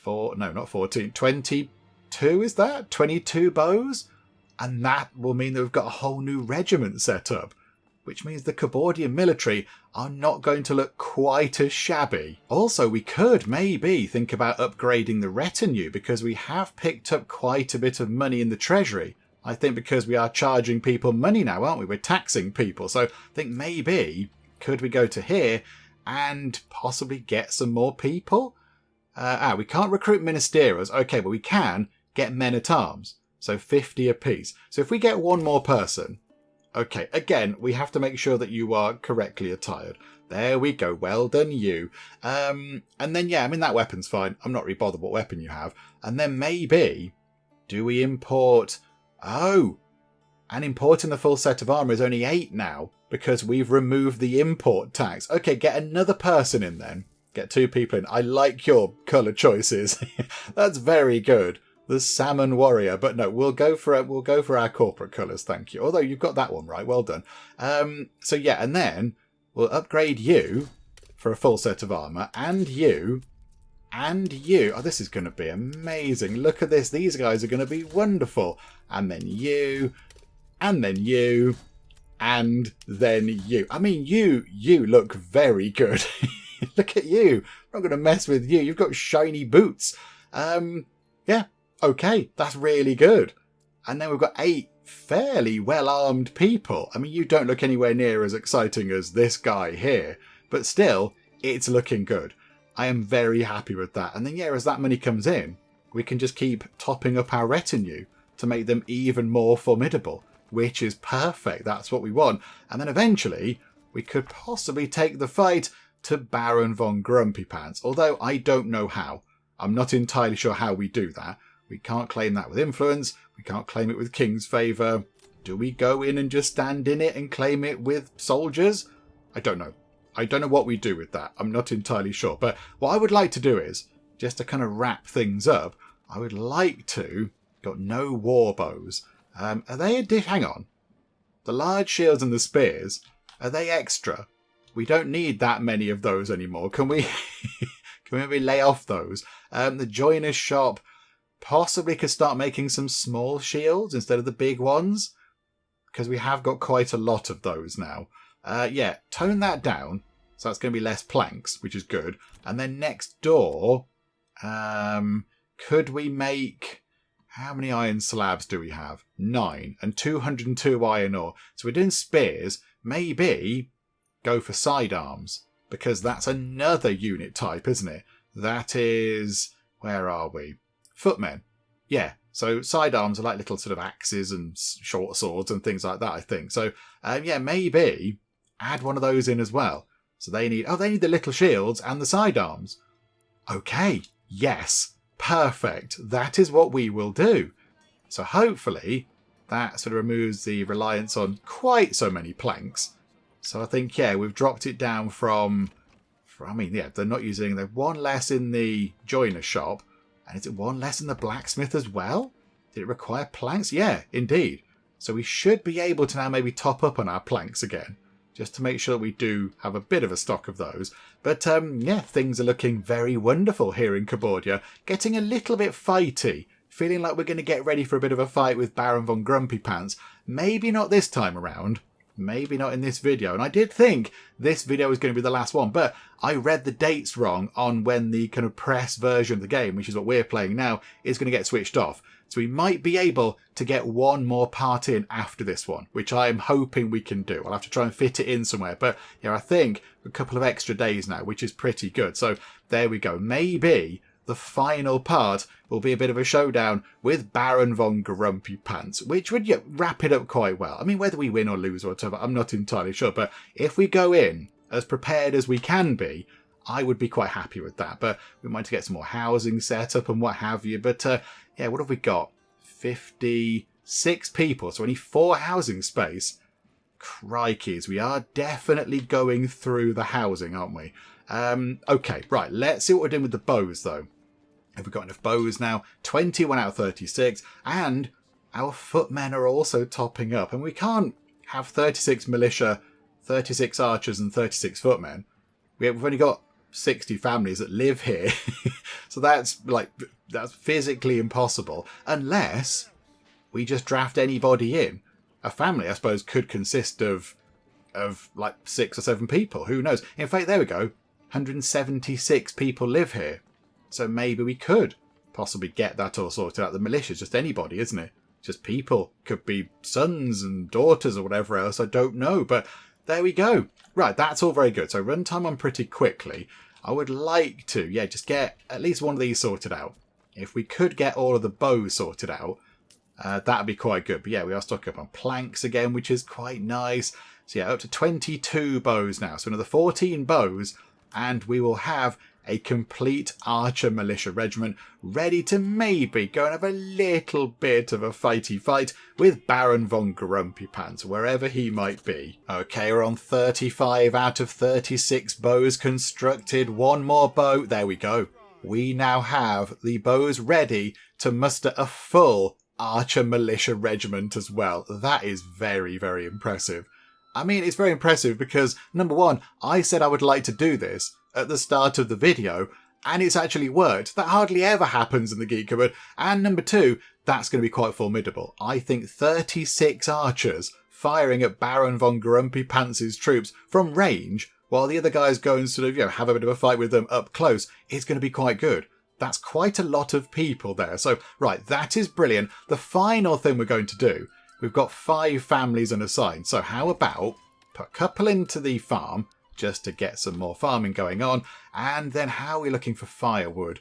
No, not 14. 22, is that? 22 bows? And that will mean that we've got a whole new regiment set up. Which means the Cupboardian military are not going to look quite as shabby. Also, we could maybe think about upgrading the retinue, because we have picked up quite a bit of money in the treasury. I think because we are charging people money now, aren't we? We're taxing people. So I think maybe, could we go to here and possibly get some more people? We can't recruit ministerials. Okay, but we can get men-at-arms. So 50 apiece. So if we get one more person... Okay, again, we have to make sure that you are correctly attired. There we go. Well done, you. And then, yeah, I mean, that weapon's fine. I'm not really bothered what weapon you have. And then maybe, do we import... Oh, and importing the full set of armour is only 8 now because we've removed the import tax. Okay, get another person in then. Get 2 people in. I like your colour choices. That's very good. The salmon warrior, but no, we'll go for our corporate colours, thank you. Although you've got that one right, well done. So yeah, and then we'll upgrade you for a full set of armour, and you. Oh, this is going to be amazing. Look at this. These guys are going to be wonderful. And then you, and then you, and then you. I mean, you look very good. Look at you. I'm not going to mess with you. You've got shiny boots. Yeah. Okay, that's really good. And then we've got 8 fairly well-armed people. I mean, you don't look anywhere near as exciting as this guy here, but still, it's looking good. I am very happy with that. And then, yeah, as that money comes in, we can just keep topping up our retinue to make them even more formidable, which is perfect. That's what we want. And then eventually, we could possibly take the fight to Baron von Grumpy Pants, although I don't know how. I'm not entirely sure how we do that. We can't claim that with influence. We can't claim it with King's favour. Do we go in and just stand in it and claim it with soldiers? I don't know. I don't know what we do with that. I'm not entirely sure. But what I would like to do is, just to kind of wrap things up, I would like to... Got no war bows. Are they hang on. The large shields and the spears, are they extra? We don't need that many of those anymore. Can we... Can we maybe lay off those? The joiner's shop... Possibly could start making some small shields instead of the big ones, because we have got quite a lot of those now. Yeah, tone that down, so that's going to be less planks, which is good. And then next door, could we make... How many iron slabs do we have? 9, and 202 iron ore. So we're doing spears. Maybe go for sidearms, because that's another unit type, isn't it? That is... Where are we? Footmen. Yeah, so sidearms are like little sort of axes and short swords and things like that, I think. So, yeah, maybe add one of those in as well. So they need the little shields and the sidearms. Okay, yes, perfect. That is what we will do. So hopefully that sort of removes the reliance on quite so many planks. So I think, yeah, we've dropped it down from I mean, yeah, they're one less in the joiner shop. And is it one less in the blacksmith as well? Did it require planks? Yeah, indeed. So we should be able to now maybe top up on our planks again, just to make sure that we do have a bit of a stock of those. But yeah, things are looking very wonderful here in Cupboardia. Getting a little bit fighty feeling like we're going to get ready for a bit of a fight with Baron von Grumpy Pants. Maybe not this time around. Maybe not in this video. And I did think this video was going to be the last one, but I read the dates wrong on when the kind of press version of the game, which is what we're playing now, is going to get switched off. So we might be able to get one more part in after this one, which I am hoping we can do. I'll have to try and fit it in somewhere. But yeah, I think a couple of extra days now, which is pretty good. So there we go. Maybe the final part will be a bit of a showdown with Baron von Grumpy Pants, which would wrap it up quite well. I mean, whether we win or lose or whatever, I'm not entirely sure. But if we go in as prepared as we can be, I would be quite happy with that. But we might get some more housing set up and what have you. But yeah, what have we got? 56 people, so only 4 housing space. Crikeys, we are definitely going through the housing, aren't we? Okay, right, let's see what we're doing with the bows, though. Have we got enough bows now? 21 out of 36, and our footmen are also topping up. And we can't have 36 militia, 36 archers, and 36 footmen. We've only got 60 families that live here. So that's physically impossible, unless we just draft anybody in. A family, I suppose, could consist of like 6 or 7 people. Who knows? In fact, there we go. 176 people live here. So maybe we could possibly get that all sorted out. The militia's just anybody, isn't it? Just people. Could be sons and daughters or whatever else. I don't know. But there we go. Right, that's all very good. So runtime on pretty quickly. I would like to, just get at least one of these sorted out. If we could get all of the bows sorted out, that'd be quite good. But yeah, we are stuck up on planks again, which is quite nice. So yeah, up to 22 bows now. So another 14 bows, and we will have a complete archer militia regiment ready to maybe go and have a little bit of a fighty fight with Baron von Grumpy Pants, wherever he might be. Okay, we're on 35 out of 36 bows constructed. One more bow. There we go. We now have the bows ready to muster a full archer militia regiment as well. That is very, very impressive. I mean, it's very impressive because, number one, I said I would like to do this at the start of the video, and it's actually worked. That hardly ever happens in the Geek Cupboard. And number two, that's going to be quite formidable. I think 36 archers firing at Baron von Grumpy Pants' troops from range, while the other guys go and sort of, have a bit of a fight with them up close, is going to be quite good. That's quite a lot of people there. So, right, that is brilliant. The final thing we're going to do, we've got 5 families unassigned. So how about put a couple into the farm, just to get some more farming going on. And then how are we looking for firewood?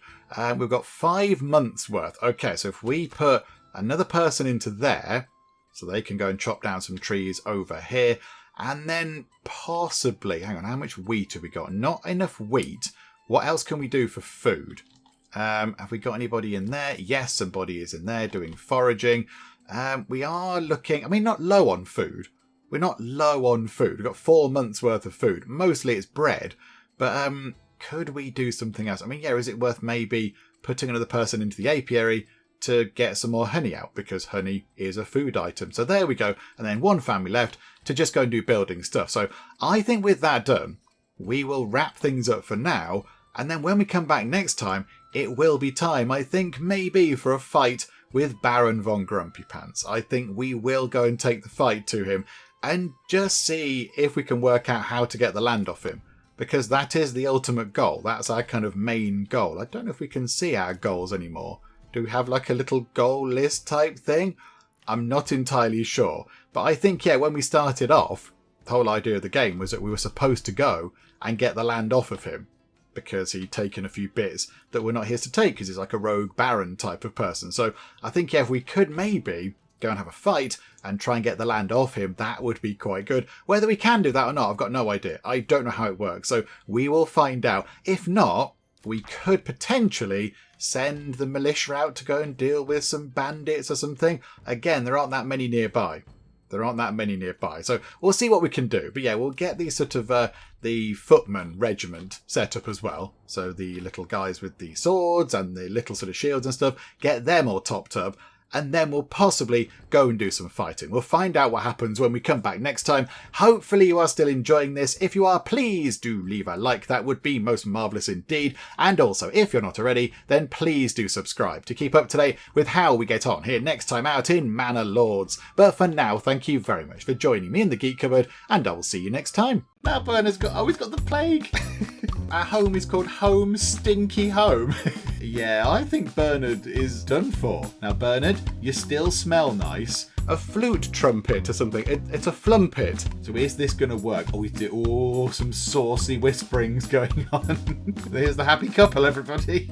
We've got 5 months worth. Okay, so if we put another person into there, so they can go and chop down some trees over here, and then possibly, hang on, how much wheat have we got? Not enough wheat. What else can we do for food? Have we got anybody in there? Yes, somebody is in there doing foraging. We are looking, I mean, not low on food. We're not low on food. We've got 4 months worth of food. Mostly it's bread. But could we do something else? I mean, is it worth maybe putting another person into the apiary to get some more honey out? Because honey is a food item. So there we go. And then 1 family left to just go and do building stuff. So I think with that done, we will wrap things up for now. And then when we come back next time, it will be time, I think, maybe for a fight with Baron von Grumpy Pants. I think we will go and take the fight to him and just see if we can work out how to get the land off him. Because that is the ultimate goal. That's our kind of main goal. I don't know if we can see our goals anymore. Do we have like a little goal list type thing? I'm not entirely sure. But I think, when we started off, the whole idea of the game was that we were supposed to go and get the land off of him. Because he'd taken a few bits that were not his to take, because he's like a rogue baron type of person. So I think, if we could maybe go and have a fight and try and get the land off him, that would be quite good. Whether we can do that or not, I've got no idea. I don't know how it works. So we will find out. If not, we could potentially send the militia out to go and deal with some bandits or something. Again, there aren't that many nearby. So we'll see what we can do. But we'll get these sort of the footman regiment set up as well. So the little guys with the swords and the little sort of shields and stuff, get them all topped up. and then we'll possibly go and do some fighting. We'll find out what happens when we come back next time. Hopefully you are still enjoying this. If you are, please do leave a like. That would be most marvellous indeed. And also, if you're not already, then please do subscribe to keep up to date with how we get on here next time out in Manor Lords. But for now, thank you very much for joining me in the Geek Cupboard, and I will see you next time. Now Bernard's got, he's got the plague. Our home is called Home Stinky Home. Yeah, I think Bernard is done for. Now Bernard, you still smell nice. A flute trumpet or something. It's a flumpet. So is this going to work? Oh, some saucy whisperings going on. Here's the happy couple, everybody.